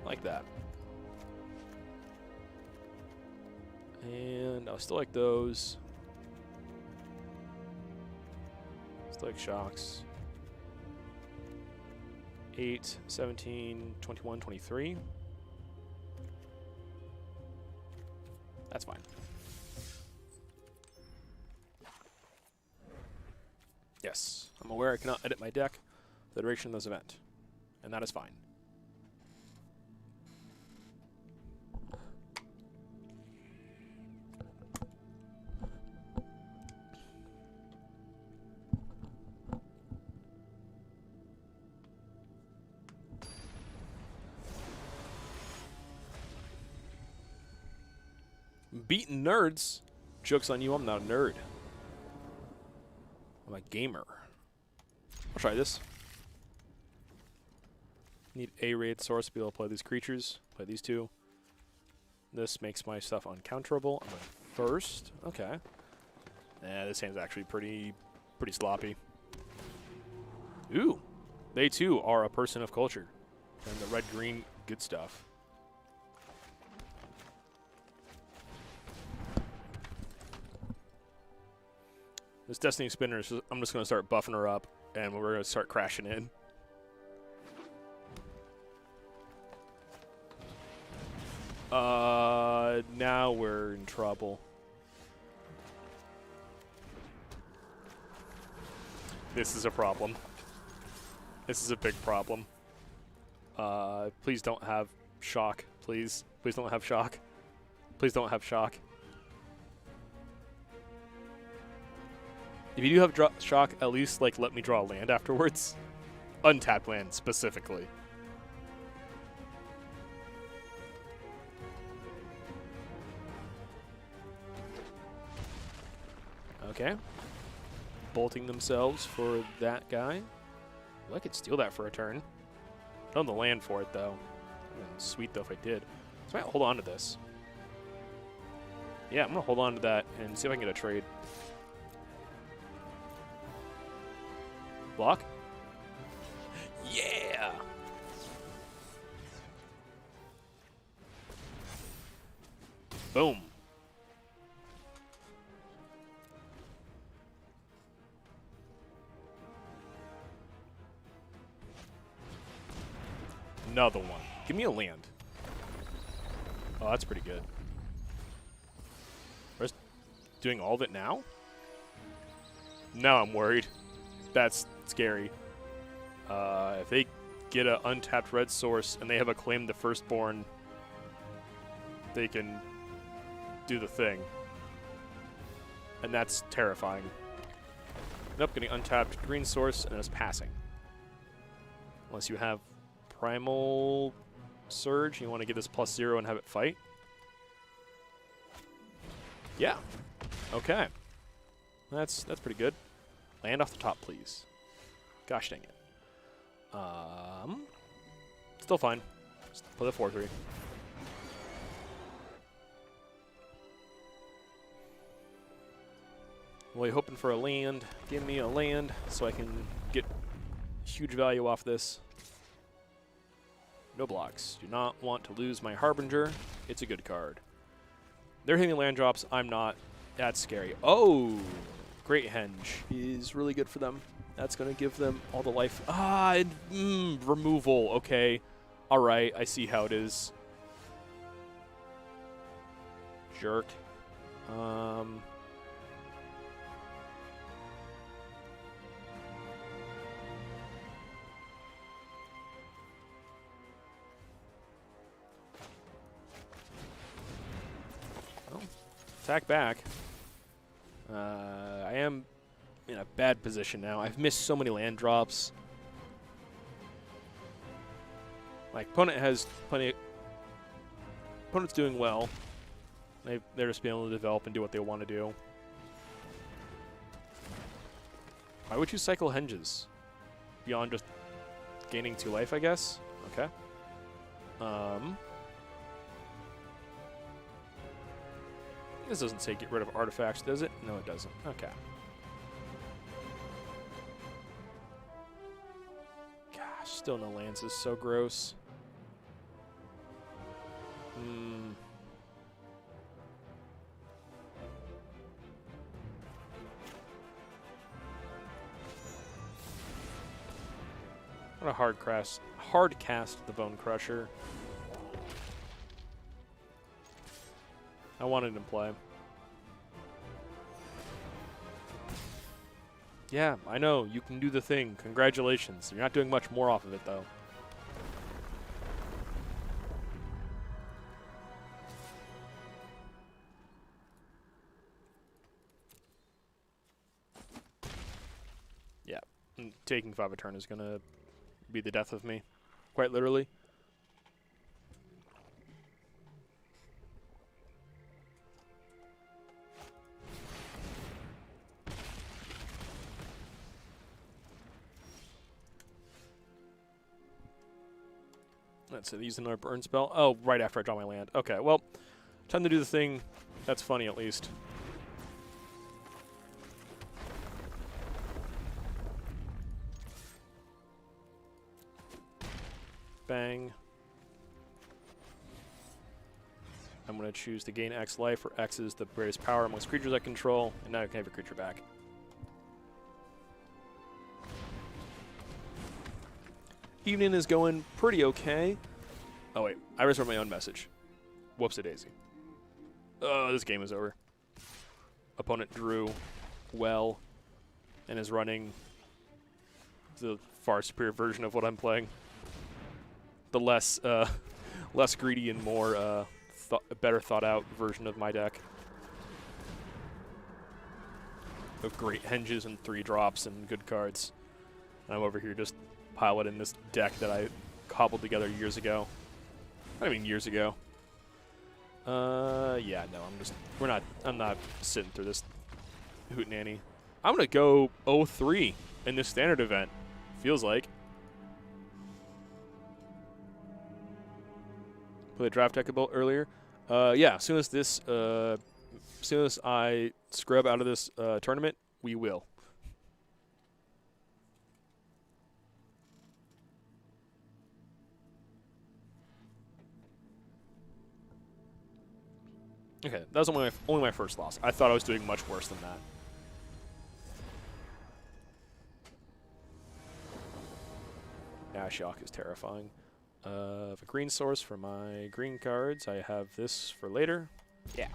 Like that. And I still like those. Still like shocks. 8, 17, 21, 23. That's fine. Yes, I'm aware I cannot edit my deck for the duration of this event, and that is fine. beating nerds. Joke's on you, I'm not a nerd. I'm a gamer. I'll try this. Need a raid source to be able to play these creatures. Play these two. This makes my stuff uncounterable. I'm going first. Okay. Yeah, this hand's actually pretty sloppy. Ooh. They too are a person of culture. And the red-green good stuff. This Destiny Spinner, I'm just going to start buffing her up, and we're going to start crashing in. Now we're in trouble. This is a problem. This is a big problem. Please don't have shock. Please. Please don't have shock. Please don't have shock. If you do have shock, at least like let me draw land afterwards. Untapped land specifically. Okay. Bolting themselves for that guy. Well, I could steal that for a turn. I don't have the land for it, though. Sweet, though, if I did. So I might hold on to this. Yeah, I'm going to hold on to that and see if I can get a trade. Block? Yeah! Boom. Another one. Give me a land. Oh, that's pretty good. We're just doing all of it now? Now I'm worried. That's scary. If they get an untapped red source and they have a claim the firstborn, they can do the thing. And that's terrifying. Nope, getting untapped green source and it's passing. Unless you have Primal Surge, you want to get this +0 and have it fight? Yeah. Okay. That's pretty good. Land off the top, please. Gosh dang it. Still fine. Just play the 4-3. Well, you're hoping for a land. Give me a land so I can get huge value off this. No blocks. Do not want to lose my Harbinger. It's a good card. They're hitting land drops. I'm not. That's scary. Oh! Great Henge is really good for them. That's going to give them all the life. Removal. Okay. All right. I see how it is. Jerk. Attack back. I am in a bad position now. I've missed so many land drops. My opponent has plenty. Opponent's doing well. They're just being able to develop and do what they want to do. Why would you cycle Henges? Beyond just gaining 2 life, I guess? Okay. This doesn't say get rid of artifacts, does it? No, it doesn't. Okay. Gosh, still no lands is so gross. What a hard cast the Bone Crusher. I wanted him to play. Yeah, I know. You can do the thing. Congratulations. You're not doing much more off of it, though. Yeah. Taking 5 a turn is going to be the death of me. Quite literally. That's it. Use another burn spell. Oh, right after I draw my land. Okay, well, time to do the thing that's funny at least. Bang. I'm going to choose to gain X life, where X is the greatest power amongst creatures I control, and now I can have a creature back. Evening is going pretty okay. Oh wait, I just wrote my own message. Whoops-a-daisy. Oh, this game is over. Opponent drew well and is running the far superior version of what I'm playing. The less less greedy and more better thought out version of my deck. Of great henges and 3-drops and good cards. And I'm over here just piloting this deck that I cobbled together years ago. I mean years ago. Yeah, no, I'm not sitting through this hootenanny. I'm gonna go 0-3 in this standard event. Feels like. Play the draft deck a bit earlier. Yeah, as soon as I scrub out of this tournament, we will. Okay, that was only my first loss. I thought I was doing much worse than that. Ashiok is terrifying. A green source for my green cards. I have this for later. Yeah.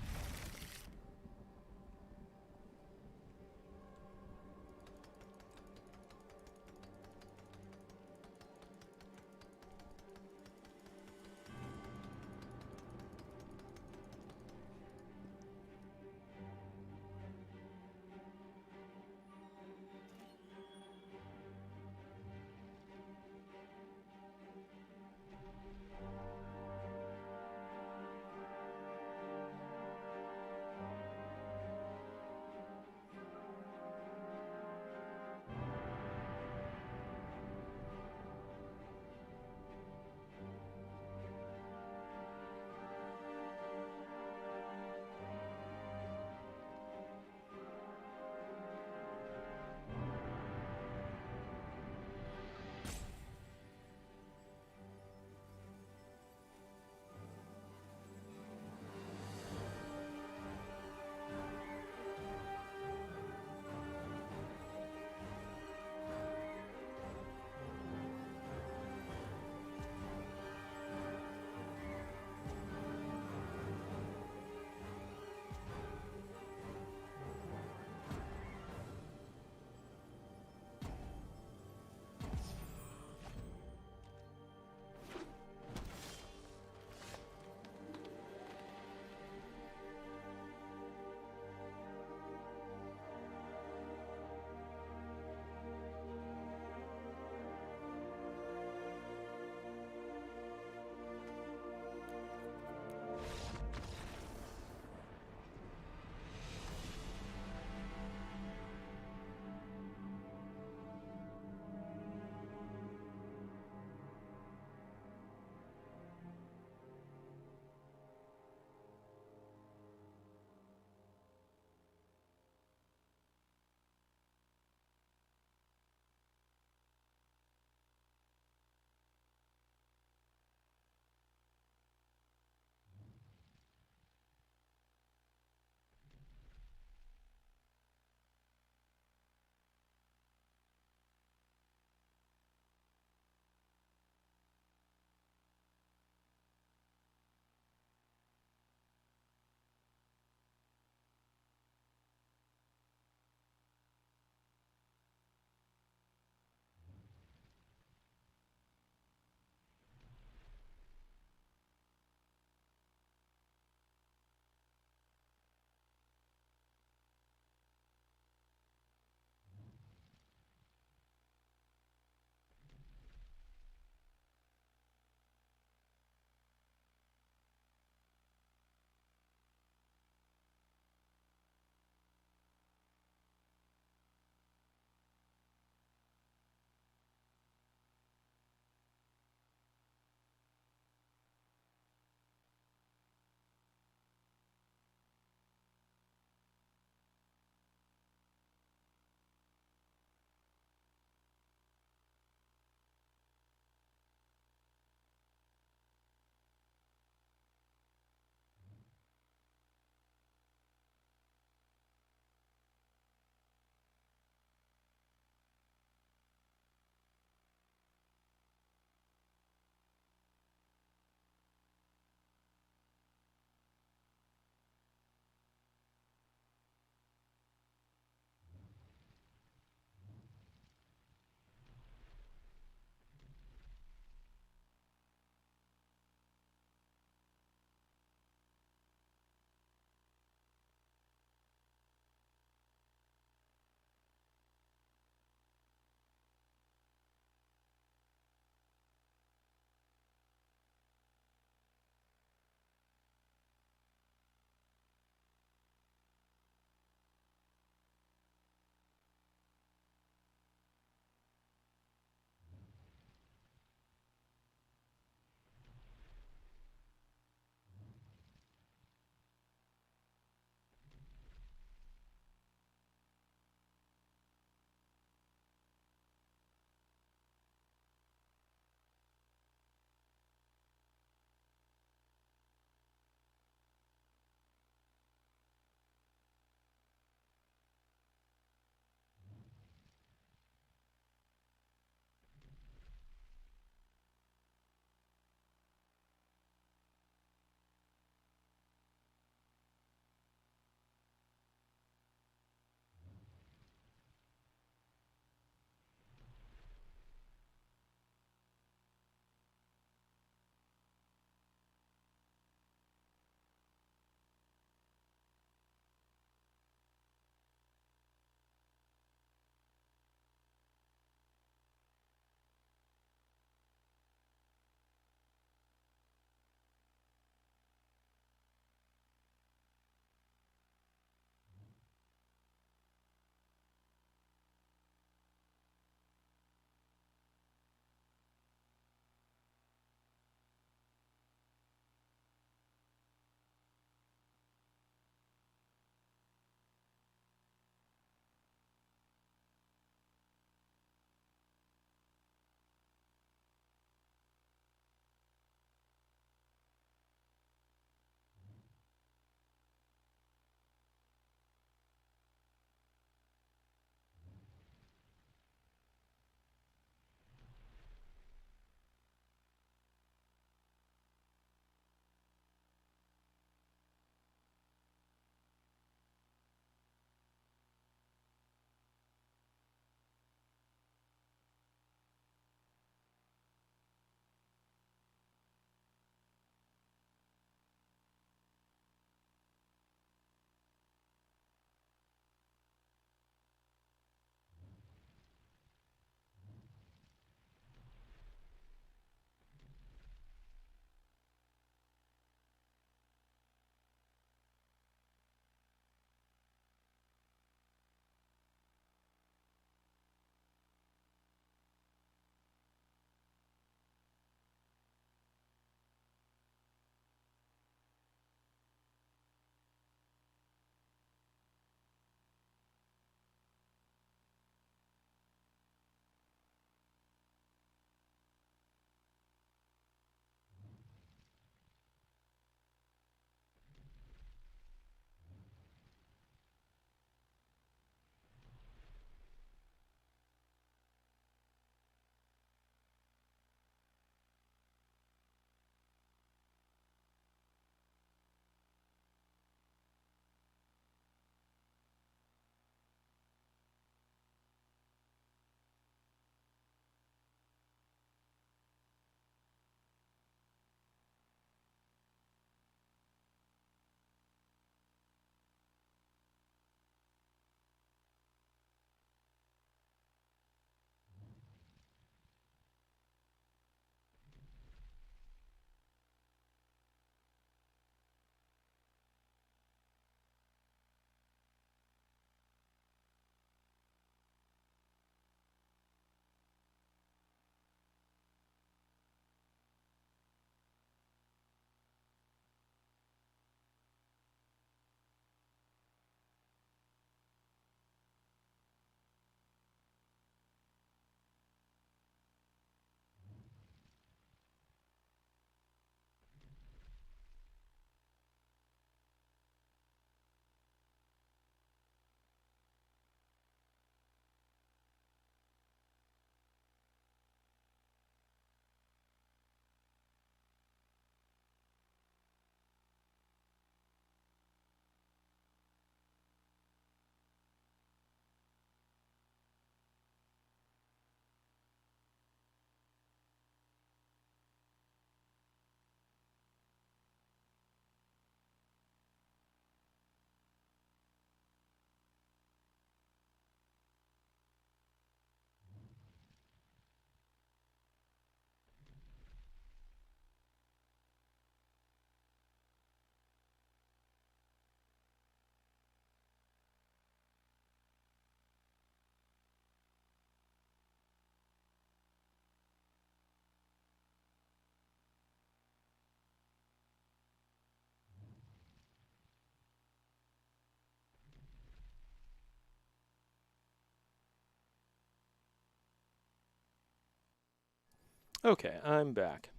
Okay, I'm back.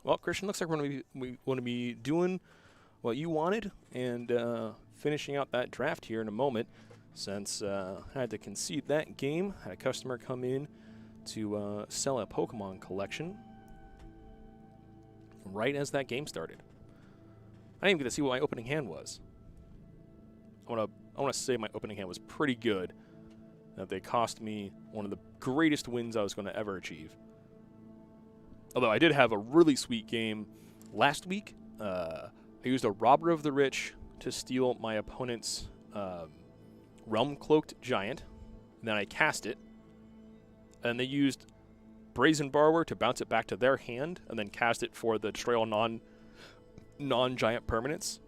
Well, Kristian, looks like we want to be doing what you wanted and finishing out that draft here in a moment, since I had to concede that game. Had a customer come in to sell a Pokemon collection right as that game started. I didn't even get to see what my opening hand was. I want to say my opening hand was pretty good. That they cost me one of the greatest wins I was going to ever achieve. Although I did have a really sweet game last week. I used a Robber of the Rich to steal my opponent's Realm Cloaked Giant. And then I cast it. And they used Brazen Borrower to bounce it back to their hand, and then cast it for the Destroy All non-giant permanents.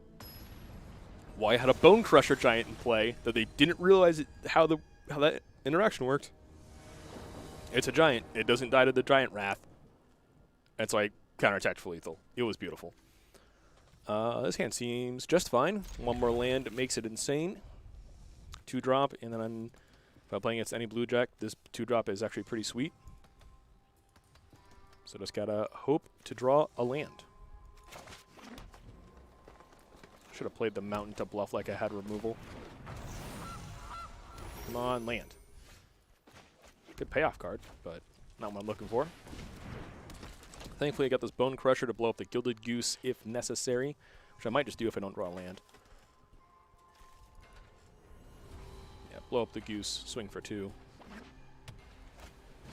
Well, I had a Bone Crusher Giant in play that they didn't realize how that interaction worked. It's a giant. It doesn't die to the Giant Wrath. And so I counterattacked for lethal. It was beautiful. This hand seems just fine. One more land makes it insane. 2-drop, and then if I'm playing against any blue jack, this 2-drop is actually pretty sweet. So just gotta hope to draw a land. Should have played the mountain to bluff like I had removal. Come on, land. Good payoff card, but not what I'm looking for. Thankfully, I got this Bone Crusher to blow up the Gilded Goose if necessary, which I might just do if I don't draw land. Yeah, blow up the Goose, swing for 2.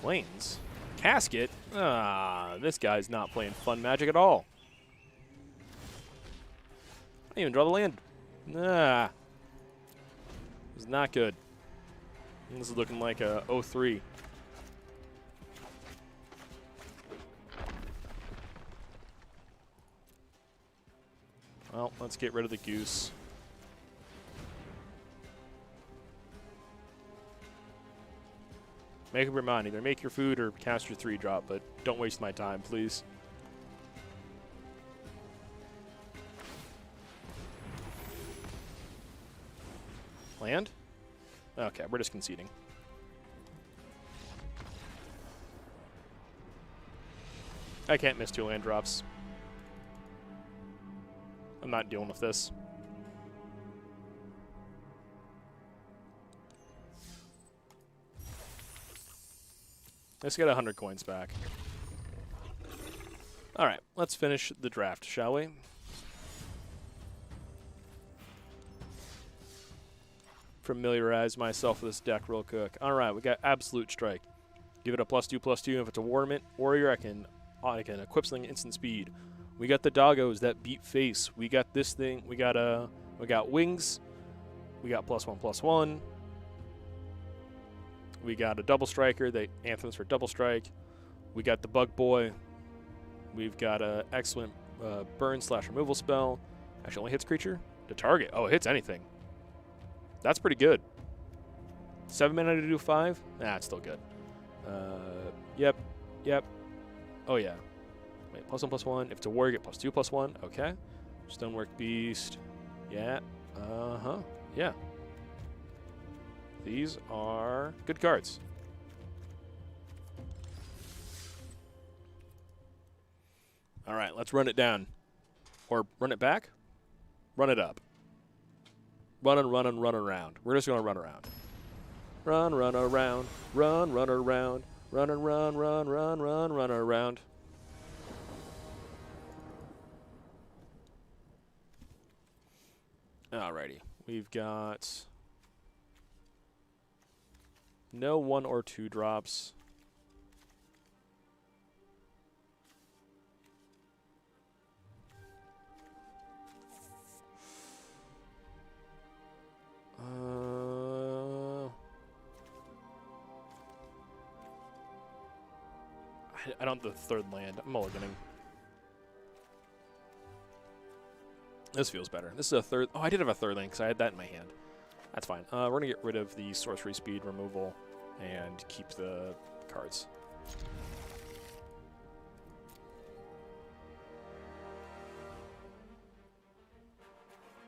Plains. Casket? Ah, this guy's not playing fun Magic at all. I didn't even draw the land. Nah. This is not good. This is looking like a 0-3. Well, let's get rid of the Goose. Make up your mind. Either make your food or cast your 3-drop, but don't waste my time, please. Land? Okay, we're just conceding. I can't miss 2 land drops. I'm not dealing with this. Let's get 100 coins back. All right, let's finish the draft, shall we? Familiarize myself with this deck real quick. All right, we got Absolute Strike. Give it a +2/+2. If it's a Warrior, I can equip something instant speed. We got the doggos that beat face. We got this thing. We got wings. We got +1/+1. We got a double striker that anthems for double strike. We got the Bug Boy. We've got an excellent burn/removal spell. Actually, only hits creature to target. Oh, it hits anything. That's pretty good. 7 mana to do 5. Nah, it's still good. Yep. Oh yeah. Wait, +1/+1. If it's a warrior, get +2/+1. Okay. Stonework Beast. Yeah. Yeah. These are good cards. All right, let's run it down. Or run it back? Run it up. Run around. We're just going to run around. Run around. Run around. Run around. Alrighty. We've got no 1 or 2 drops. I don't have the 3rd land. I'm mulliganing. This feels better. This is a 3rd. Oh, I did have a 3rd land because I had that in my hand. That's fine. We're going to get rid of the sorcery speed removal and keep the cards.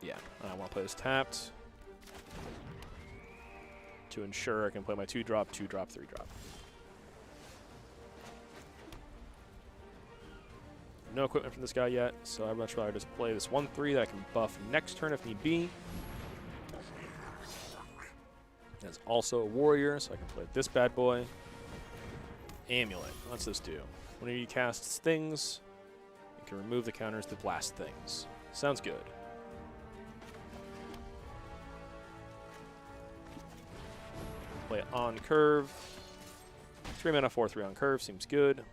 Yeah, I want to play this tapped. to ensure I can play my 2-drop, 2-drop, 3-drop. No equipment from this guy yet, so I'd much rather just play this 1-3 that I can buff next turn if need be. There's also a warrior, so I can play this bad boy. Amulet. What's this do? Whenever you cast things, you can remove the counters to blast things. Sounds good. Play it on curve. 3 mana, 4/3 on curve seems good.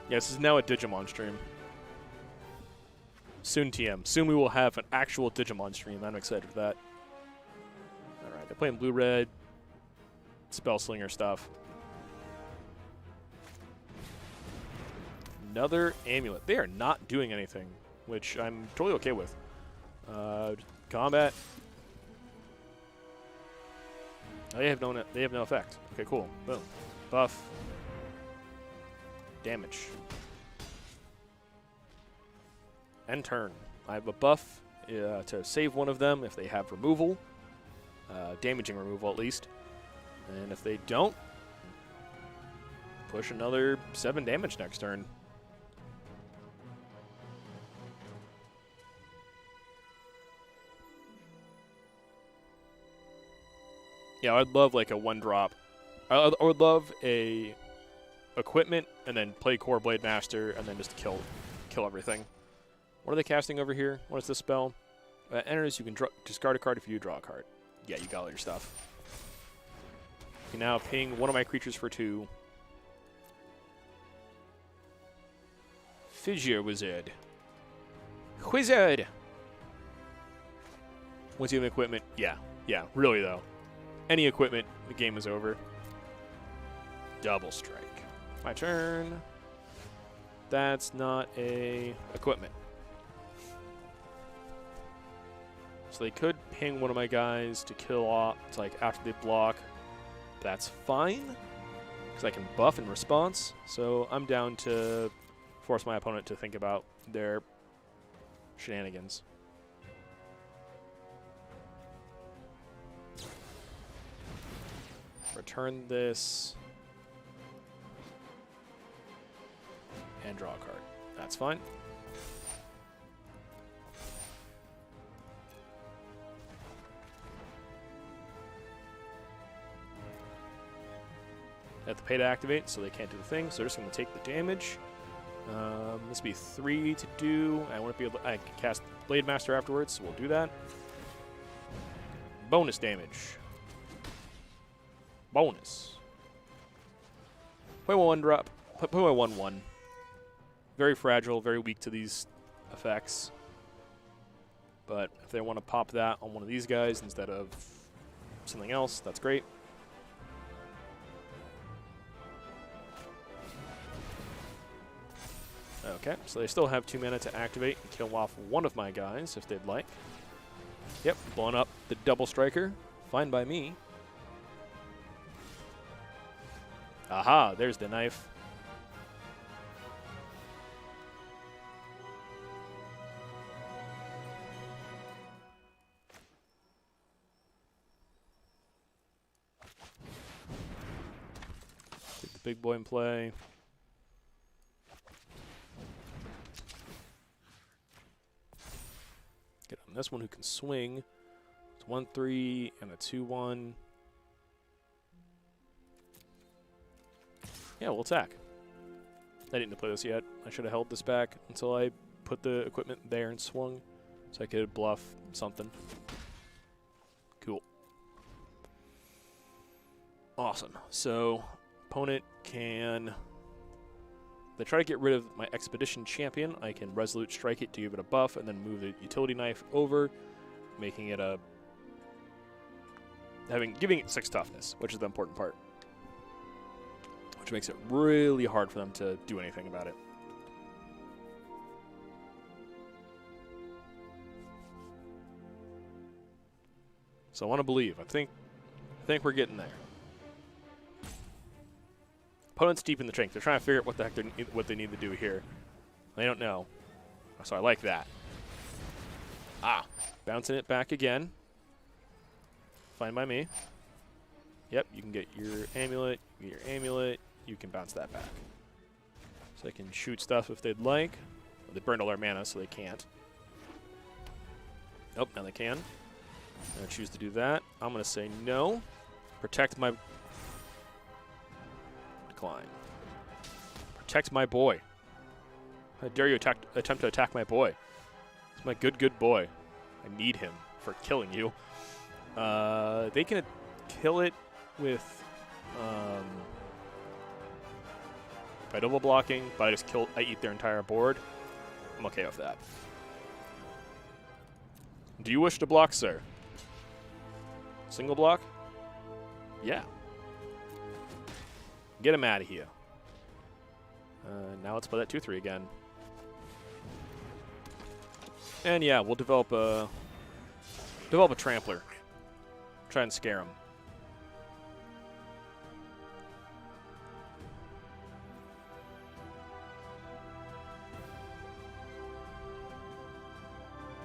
Yeah, this is now a Digimon stream. Soon TM. Soon we will have an actual Digimon stream. I'm excited for that. Alright, they're playing blue-red. Spellslinger stuff. Another amulet. They are not doing anything, which I'm totally okay with. Combat. Oh, they have no effect. Okay, cool. Boom. Buff. Damage. End turn. I have a buff to save one of them if they have removal. Damaging removal, at least. And if they don't, push another 7 damage next turn. Yeah, I'd love like a 1-drop. I would love a equipment and then play Core Blade Master and then just kill everything. What are they casting over here? What is this spell? Enters, you can discard a card if you draw a card. Yeah, you got all your stuff. You can now ping one of my creatures for 2. Fissure Wizard. Wizard! Once you have equipment, yeah, really though. Any equipment, the game is over. Double strike. My turn. That's not a equipment. So they could ping one of my guys to kill off, like after they block. That's fine, because I can buff in response. So I'm down to force my opponent to think about their shenanigans. Return this. And draw a card. That's fine. They have to pay to activate, so they can't do the thing. So they're just going to take the damage. This will be 3 to do. I won't be able to, I can cast Blade Master afterwards, so we'll do that. Bonus damage. Bonus. Play 1-drop. Play 1/1. Very fragile, very weak to these effects. But if they want to pop that on one of these guys instead of something else, that's great. Okay, so they still have 2 mana to activate and kill off one of my guys if they'd like. Yep, blowing up the double striker. Fine by me. Aha, there's the knife. Get the big boy in play. Get on this one who can swing. It's 1/3 and a 2/1. Yeah, we'll attack. I didn't play this yet. I should have held this back until I put the equipment there and swung, so I could bluff something. Cool. Awesome. So, opponent can... They try to get rid of my Expedition Champion. I can Resolute Strike it to give it a buff, and then move the Utility Knife over, making it a... giving it 6 toughness, which is the important part. Which makes it really hard for them to do anything about it. So I want to believe. I think we're getting there. opponent's deep in the tank. They're trying to figure out what the heck what they need to do here. They don't know. So I like that. Ah, bouncing it back again. Fine by me. Yep, you can get your amulet. You get your amulet. You can bounce that back. So they can shoot stuff if they'd like. Well, they burned all their mana, so they can't. Nope, now they can. I'm going to choose to do that. I'm going to say no. Protect my... Decline. Protect my boy. How dare you attempt to attack my boy? He's my good boy. I need him for killing you. They can kill it with... by double blocking, but I eat their entire board. I'm okay with that. Do you wish to block, sir? Single block? Yeah. Get him out of here. Now let's play that 2-3 again. And yeah, we'll develop a trampler. Try and scare him.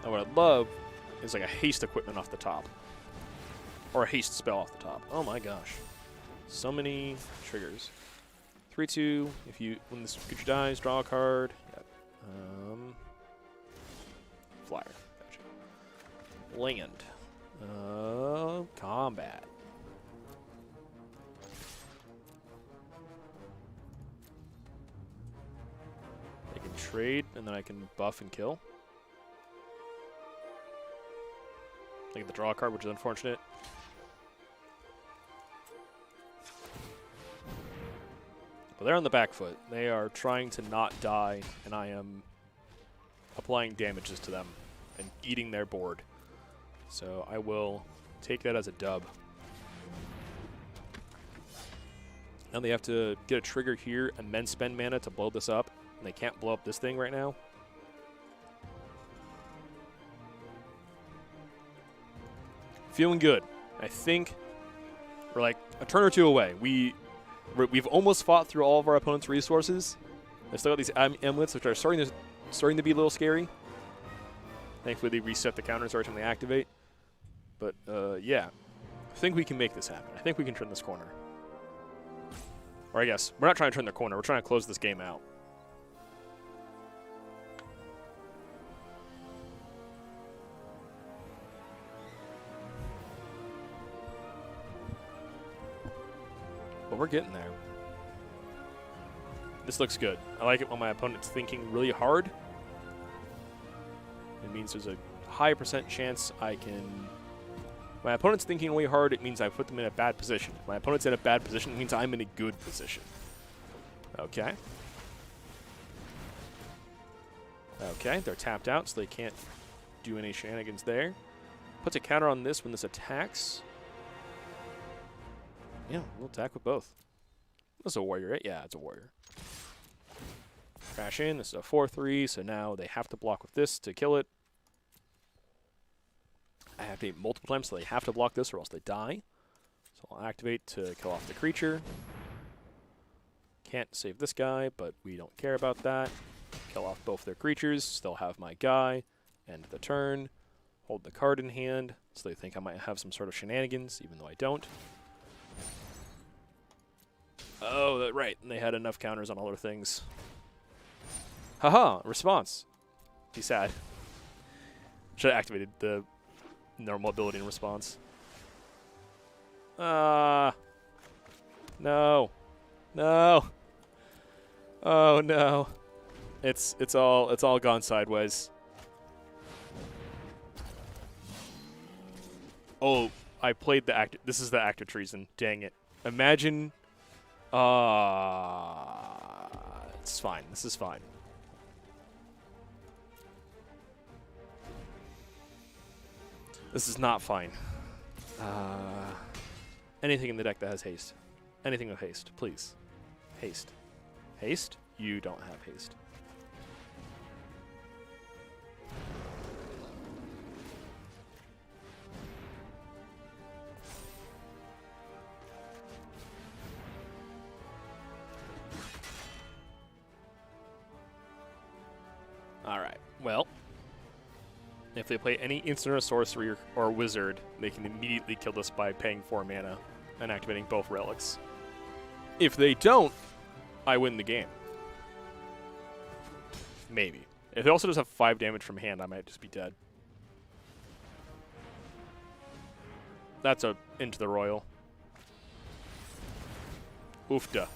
Now what I'd love is like a haste equipment off the top. Or a haste spell off the top. Oh my gosh. So many triggers. 3-2, when this creature dies, draw a card. Yep. Flyer. Gotcha. Land. Combat. I can trade, and then I can buff and kill. I get the draw card, which is unfortunate. But they're on the back foot. They are trying to not die, and I am applying damages to them and eating their board. So I will take that as a dub. Now they have to get a trigger here and then spend mana to blow this up. And they can't blow up this thing right now. Feeling good. I think we're like a turn or two away. We've almost fought through all of our opponent's resources. They still got these amulets, which are starting to be a little scary. Thankfully, they reset the counters every time they activate. But yeah, I think we can make this happen. I think we can turn this corner. Or I guess we're not trying to turn the corner. We're trying to close this game out. But we're getting there. This looks good. I like it when my opponent's thinking really hard. It means there's a high % chance I can... My opponent's thinking really hard, it means I put them in a bad position. If my opponent's in a bad position, it means I'm in a good position. Okay. Okay, they're tapped out, so they can't do any shenanigans there. Puts a counter on this when this attacks. Yeah, we'll attack with both. That's a warrior, right? Yeah, it's a warrior. Crash in. This is a 4-3, so now they have to block with this to kill it. I have to hit multiple times, so they have to block this or else they die. So I'll activate to kill off the creature. Can't save this guy, but we don't care about that. Kill off both their creatures, still have my guy. End the turn. Hold the card in hand, so they think I might have some sort of shenanigans, even though I don't. Oh, right. And they had enough counters on all their things. Haha, response. Be sad. Should have activated the normal ability in response. No. No. Oh no. It's all gone sideways. Oh, I played the act. This is the act of treason. Dang it. Imagine. It's fine. This is fine. This is not fine. Anything in the deck that has haste. Anything with haste, please. Haste. Haste? You don't have haste. Alright, well. If they play any instant or sorcery or wizard, they can immediately kill this by paying 4 mana and activating both relics. If they don't, I win the game. Maybe. If it also does have 5 damage from hand, I might just be dead. That's a into the royal. Oofda.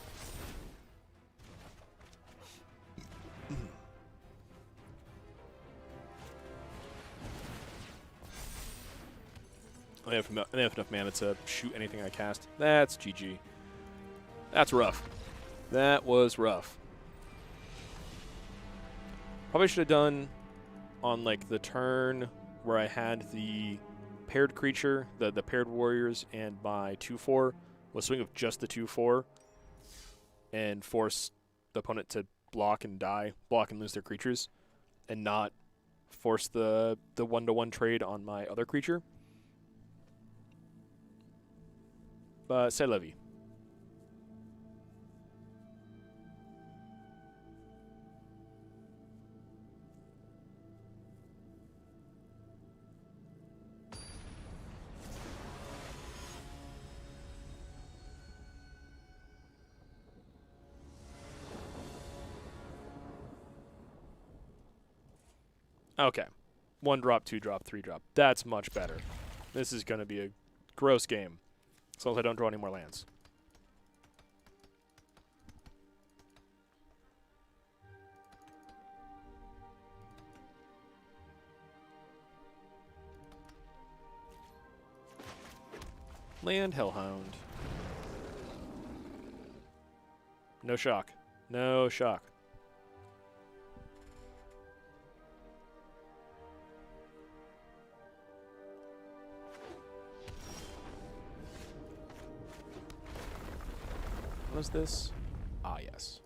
I have enough mana to shoot anything I cast. That's GG. That's rough. That was rough. Probably should have done on like the turn where I had the paired creature, the paired warriors, and my 2/4 was swing of just the 2/4 and force the opponent to block and die, block and lose their creatures, and not force the 1-to-1 trade on my other creature. But c'est la vie. Okay. 1 drop, 2 drop, 3 drop. That's much better. This is going to be a gross game. As long as I don't draw any more lands. Land Hellhound. No shock. No shock. What is this? Ah, yes.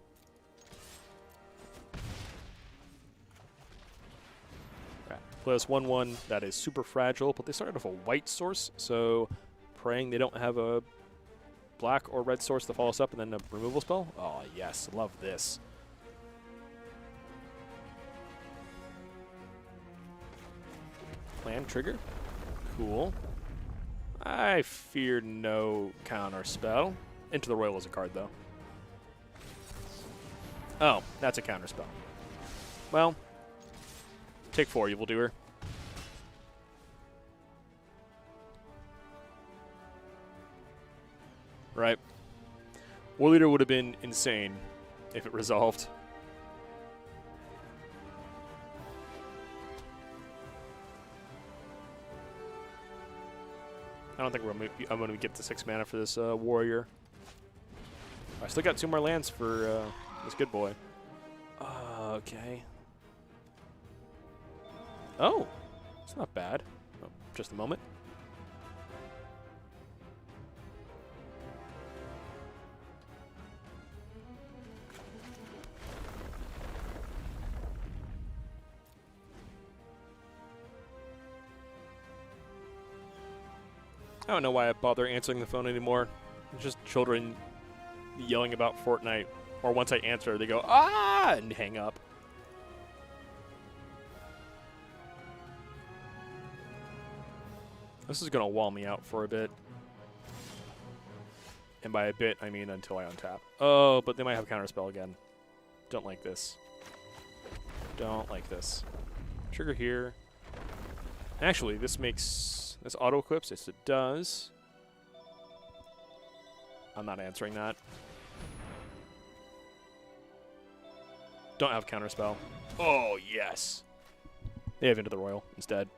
Okay. Play this 1/1 that is super fragile, but they started off a white source, so praying they don't have a black or red source to follow us up and then a removal spell. Oh, yes. Love this. Land trigger. Cool. I fear no counter spell. Into the Royal is a card, though. Oh, that's a counter spell. Well, take 4, Evildoer. Right. War Leader would have been insane if it resolved. I don't think I'm going to get to 6 mana for this warrior. I still got 2 more lands for this good boy. Okay. Oh, it's not bad. Oh, just a moment. I don't know why I bother answering the phone anymore. It's just children yelling about Fortnite, or once I answer, they go, ah, and hang up. This is going to wall me out for a bit. And by a bit, I mean until I untap. Oh, but they might have counterspell again. Don't like this. Don't like this. Trigger here. Actually, this makes... This auto-equips? Yes, it does. I'm not answering that. Don't have counterspell. Oh, yes. They have Into the Royal instead.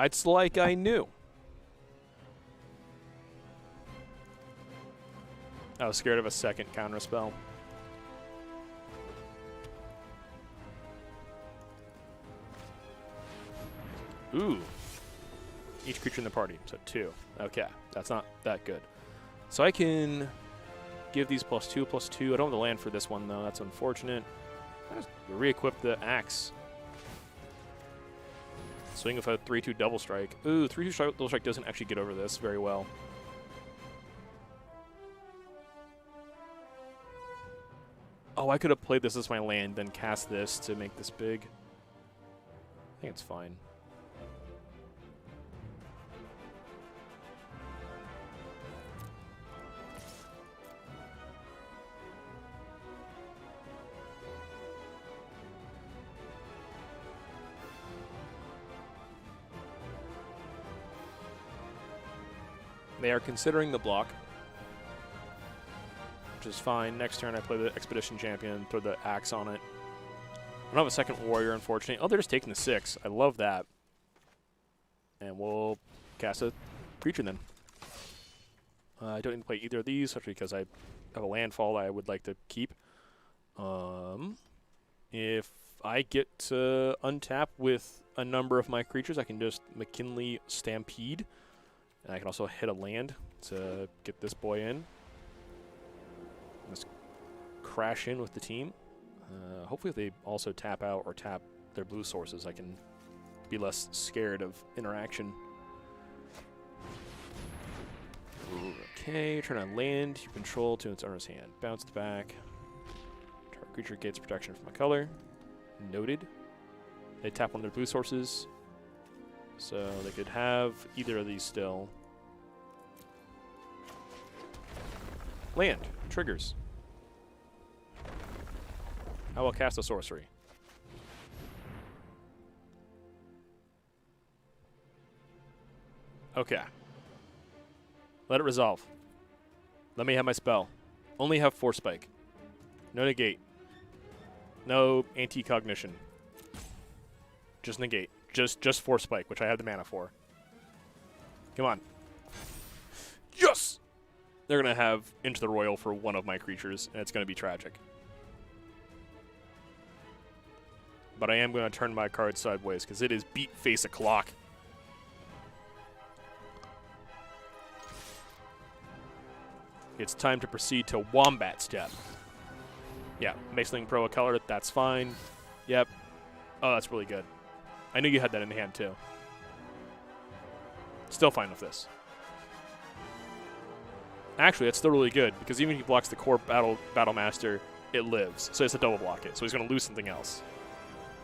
It's like I knew. was scared of a second counter spell. Ooh. Each creature in the party, so 2. Okay, that's not that good. So I can give these +2/+2. I don't have the land for this one, though. That's unfortunate. I just re-equip the axe. Swing with a 3/2 double strike. Ooh, 3/2 double strike doesn't actually get over this very well. Oh, I could have played this as my land, then cast this to make this big. I think it's fine. They are considering the block, which is fine. Next turn, I play the Expedition Champion, throw the axe on it. I don't have a second warrior, unfortunately. Oh, they're just taking the 6. I love that. And we'll cast a creature then. I don't need to play either of these, especially because I have a landfall I would like to keep. If I get to untap with a number of my creatures, I can just McKinley Stampede. And I can also hit a land to get this boy in. Let's crash in with the team. Hopefully if they also tap out or tap their blue sources, I can be less scared of interaction. Okay, turn on land. You control to its owner's hand. Bounced back. Target creature gets protection from a color. Noted. They tap on their blue sources. So they could have either of these still. Land. Triggers. I will cast a sorcery. Okay. Let it resolve. Let me have my spell. Only have Force Spike. No negate. No anti-cognition. Just negate. Just Force Spike, which I have the mana for. Come on. Yes! They're going to have Into the Royal for one of my creatures, and it's going to be tragic. But I am going to turn my card sideways, because it is beat face o'clock. It's time to proceed to Wombat Step. Yeah, Maceling Pro a color, that's fine. Yep. Oh, that's really good. I knew you had that in hand, too. Still fine with this. Actually, that's still really good, because even if he blocks the core Battle Master, it lives. So it's a double block it. So he's going to lose something else,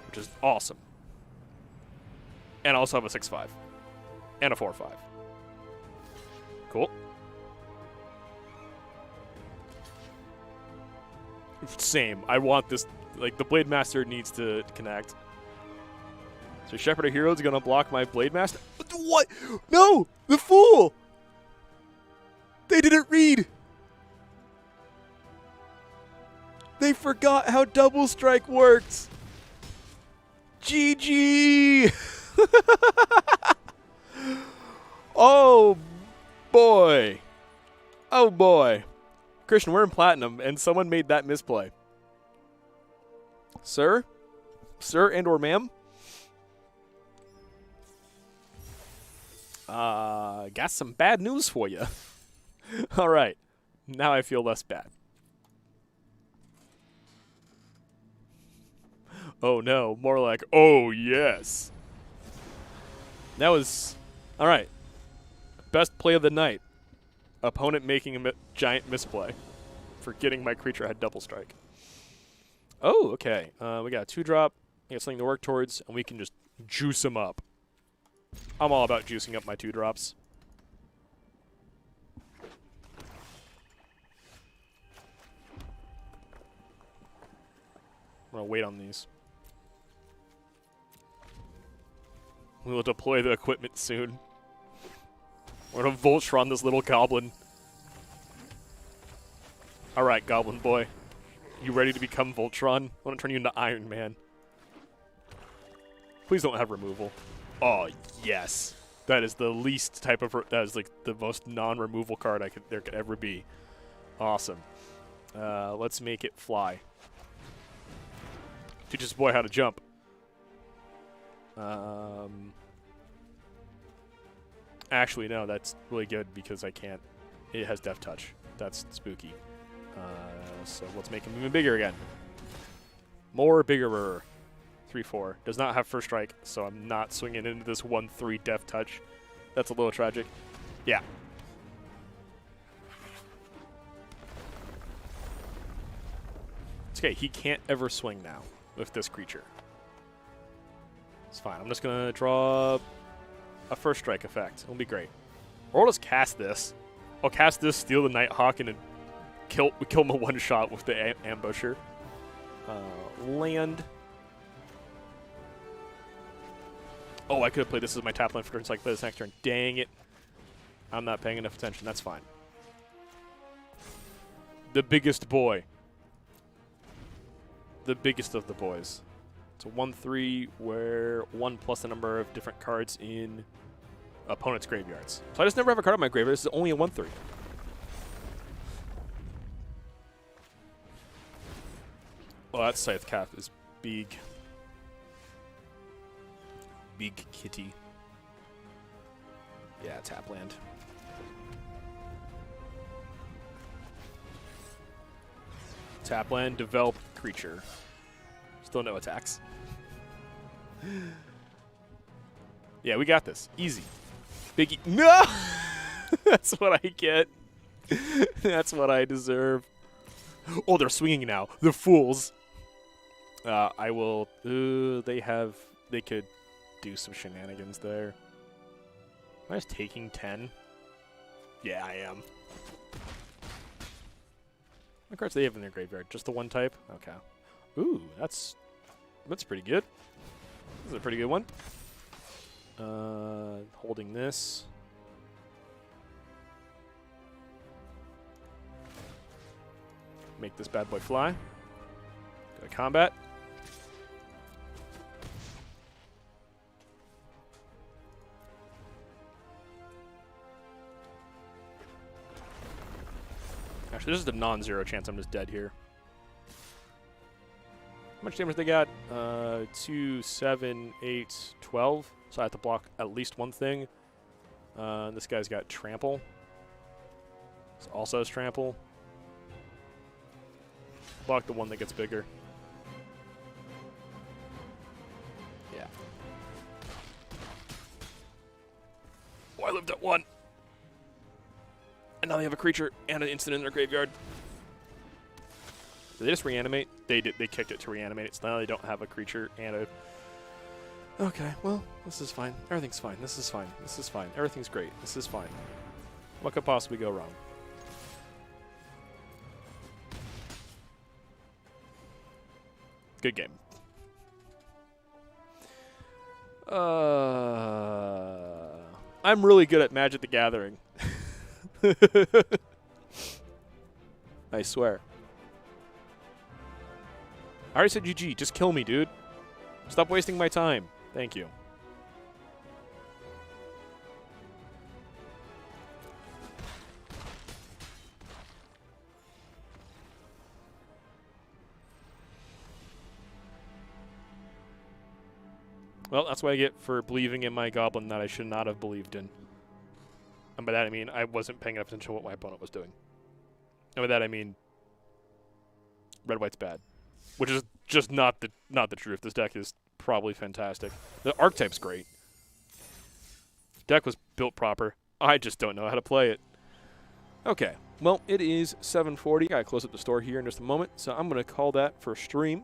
which is awesome. And I also have a 6/5. And a 4/5. Cool. Same. I want this. Like, the Blade Master needs to connect. So Shepherd of Heroes is going to block my Blade Master? What? No! The Fool! They didn't read! They forgot how Double Strike works! GG! Oh, boy. Oh, boy. Kristian, we're in Platinum, and someone made that misplay. Sir? Sir and or ma'am? Got some bad news for you. All right. Now I feel less bad. Oh, no. More like, oh, yes. That was... All right. Best play of the night. Opponent making a giant misplay. Forgetting my creature had double strike. Oh, okay. We got a 2-drop. We got something to work towards, and we can just juice them up. I'm all about juicing up my 2-drops. I'm going to wait on these. We will deploy the equipment soon. We're going to Voltron this little goblin. Alright, goblin boy. You ready to become Voltron? I want to turn you into Iron Man. Please don't have removal. Oh, yes. That is the least type of... that is like the most non-removal card there could ever be. Awesome. Let's make it fly. Teach this boy how to jump. Actually, no, that's really good because I can't. It has Death Touch. That's spooky. So let's make him even bigger again. More bigger. 3-4. Does not have first strike, so I'm not swinging into this 1-3 Death Touch. That's a little tragic. Yeah. It's okay. He can't ever swing now with this creature. It's fine. I'm just going to draw a first strike effect. It'll be great. Or I'll just cast this. I'll cast this, steal the Nighthawk, and kill him a one-shot with the Ambusher. Land. Oh, I could have played this as my tap land for turn, so I could play this next turn. Dang it. I'm not paying enough attention. That's fine. The biggest boy. The biggest of the boys. It's a 1-3 where 1 plus the number of different cards in opponent's graveyards. So I just never have a card in my graveyard. This is only a 1-3. Oh, that Scythe Calf is big. Big kitty. Yeah, tap land. Tap land, develop creature. Still no attacks. Yeah, we got this. Easy. Biggie. No! That's what I get. That's what I deserve. Oh, they're swinging now. The fools. I will. They could do some shenanigans there. Am I just taking 10? Yeah, I am. What cards do they have in their graveyard? Just the one type? Okay. Ooh, that's pretty good. This is a pretty good one. Holding this. Make this bad boy fly. Go to combat. Actually, this is a non-zero chance I'm just dead here. How much damage they got? 2, 7, 8, 12. So I have to block at least one thing. This guy's got trample. This also has trample. Block the one that gets bigger. Yeah. Oh, I lived at 1. And now they have a creature and an instant in their graveyard. Did they just reanimate? They did. They kicked it to reanimate it, so now they don't have a creature and a... Okay, well, this is fine. Everything's fine. This is fine. This is fine. Everything's great. This is fine. What could possibly go wrong? Good game. I'm really good at Magic the Gathering. I swear. I already said GG. Just kill me, dude. Stop wasting my time. Thank you. Well, that's what I get for believing in my goblin that I should not have believed in. And by that I mean I wasn't paying enough attention to what my opponent was doing. And by that I mean red-white's bad. Which is just not the truth. This deck is probably fantastic. The archetype's great. Deck was built proper. I just don't know how to play it. Okay. Well, it is 7:40. Gotta close up the store here in just a moment, so I'm gonna call that for stream.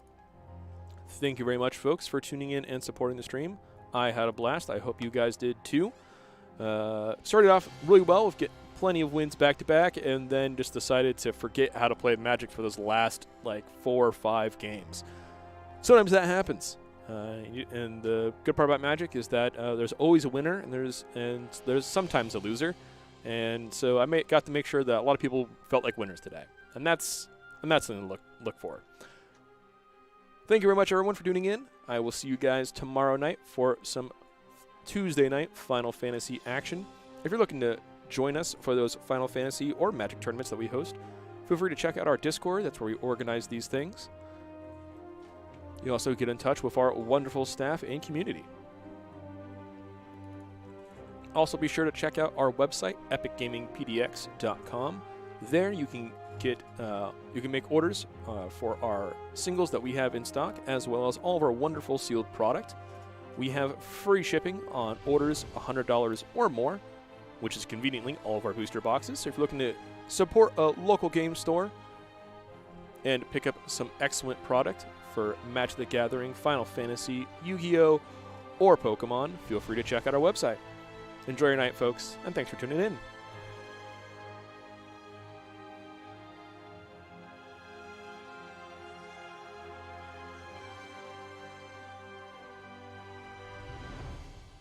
Thank you very much, folks, for tuning in and supporting the stream. I had a blast. I hope you guys did too. Started off really well with getting plenty of wins back-to-back, and then just decided to forget how to play Magic for those last, 4 or 5 games. Sometimes that happens. And the good part about Magic is that there's always a winner, and there's sometimes a loser. And so I got to make sure that a lot of people felt like winners today. And that's something to look for. Thank you very much, everyone, for tuning in. I will see you guys tomorrow night for some Tuesday night Final Fantasy action. If you're looking to join us for those Final Fantasy or Magic tournaments that we host, Feel free to check out our Discord. That's where we organize these things. You also get in touch with our wonderful staff and community. Also, be sure to check out our website, epicgamingpdx.com. There you can make orders for our singles that we have in stock, as well as all of our wonderful sealed product. We have free shipping on orders $100 or more, which is conveniently all of our booster boxes. So if you're looking to support a local game store and pick up some excellent product for Magic the Gathering, Final Fantasy, Yu-Gi-Oh, or Pokemon, feel free to check out our website. Enjoy your night, folks, and thanks for tuning in.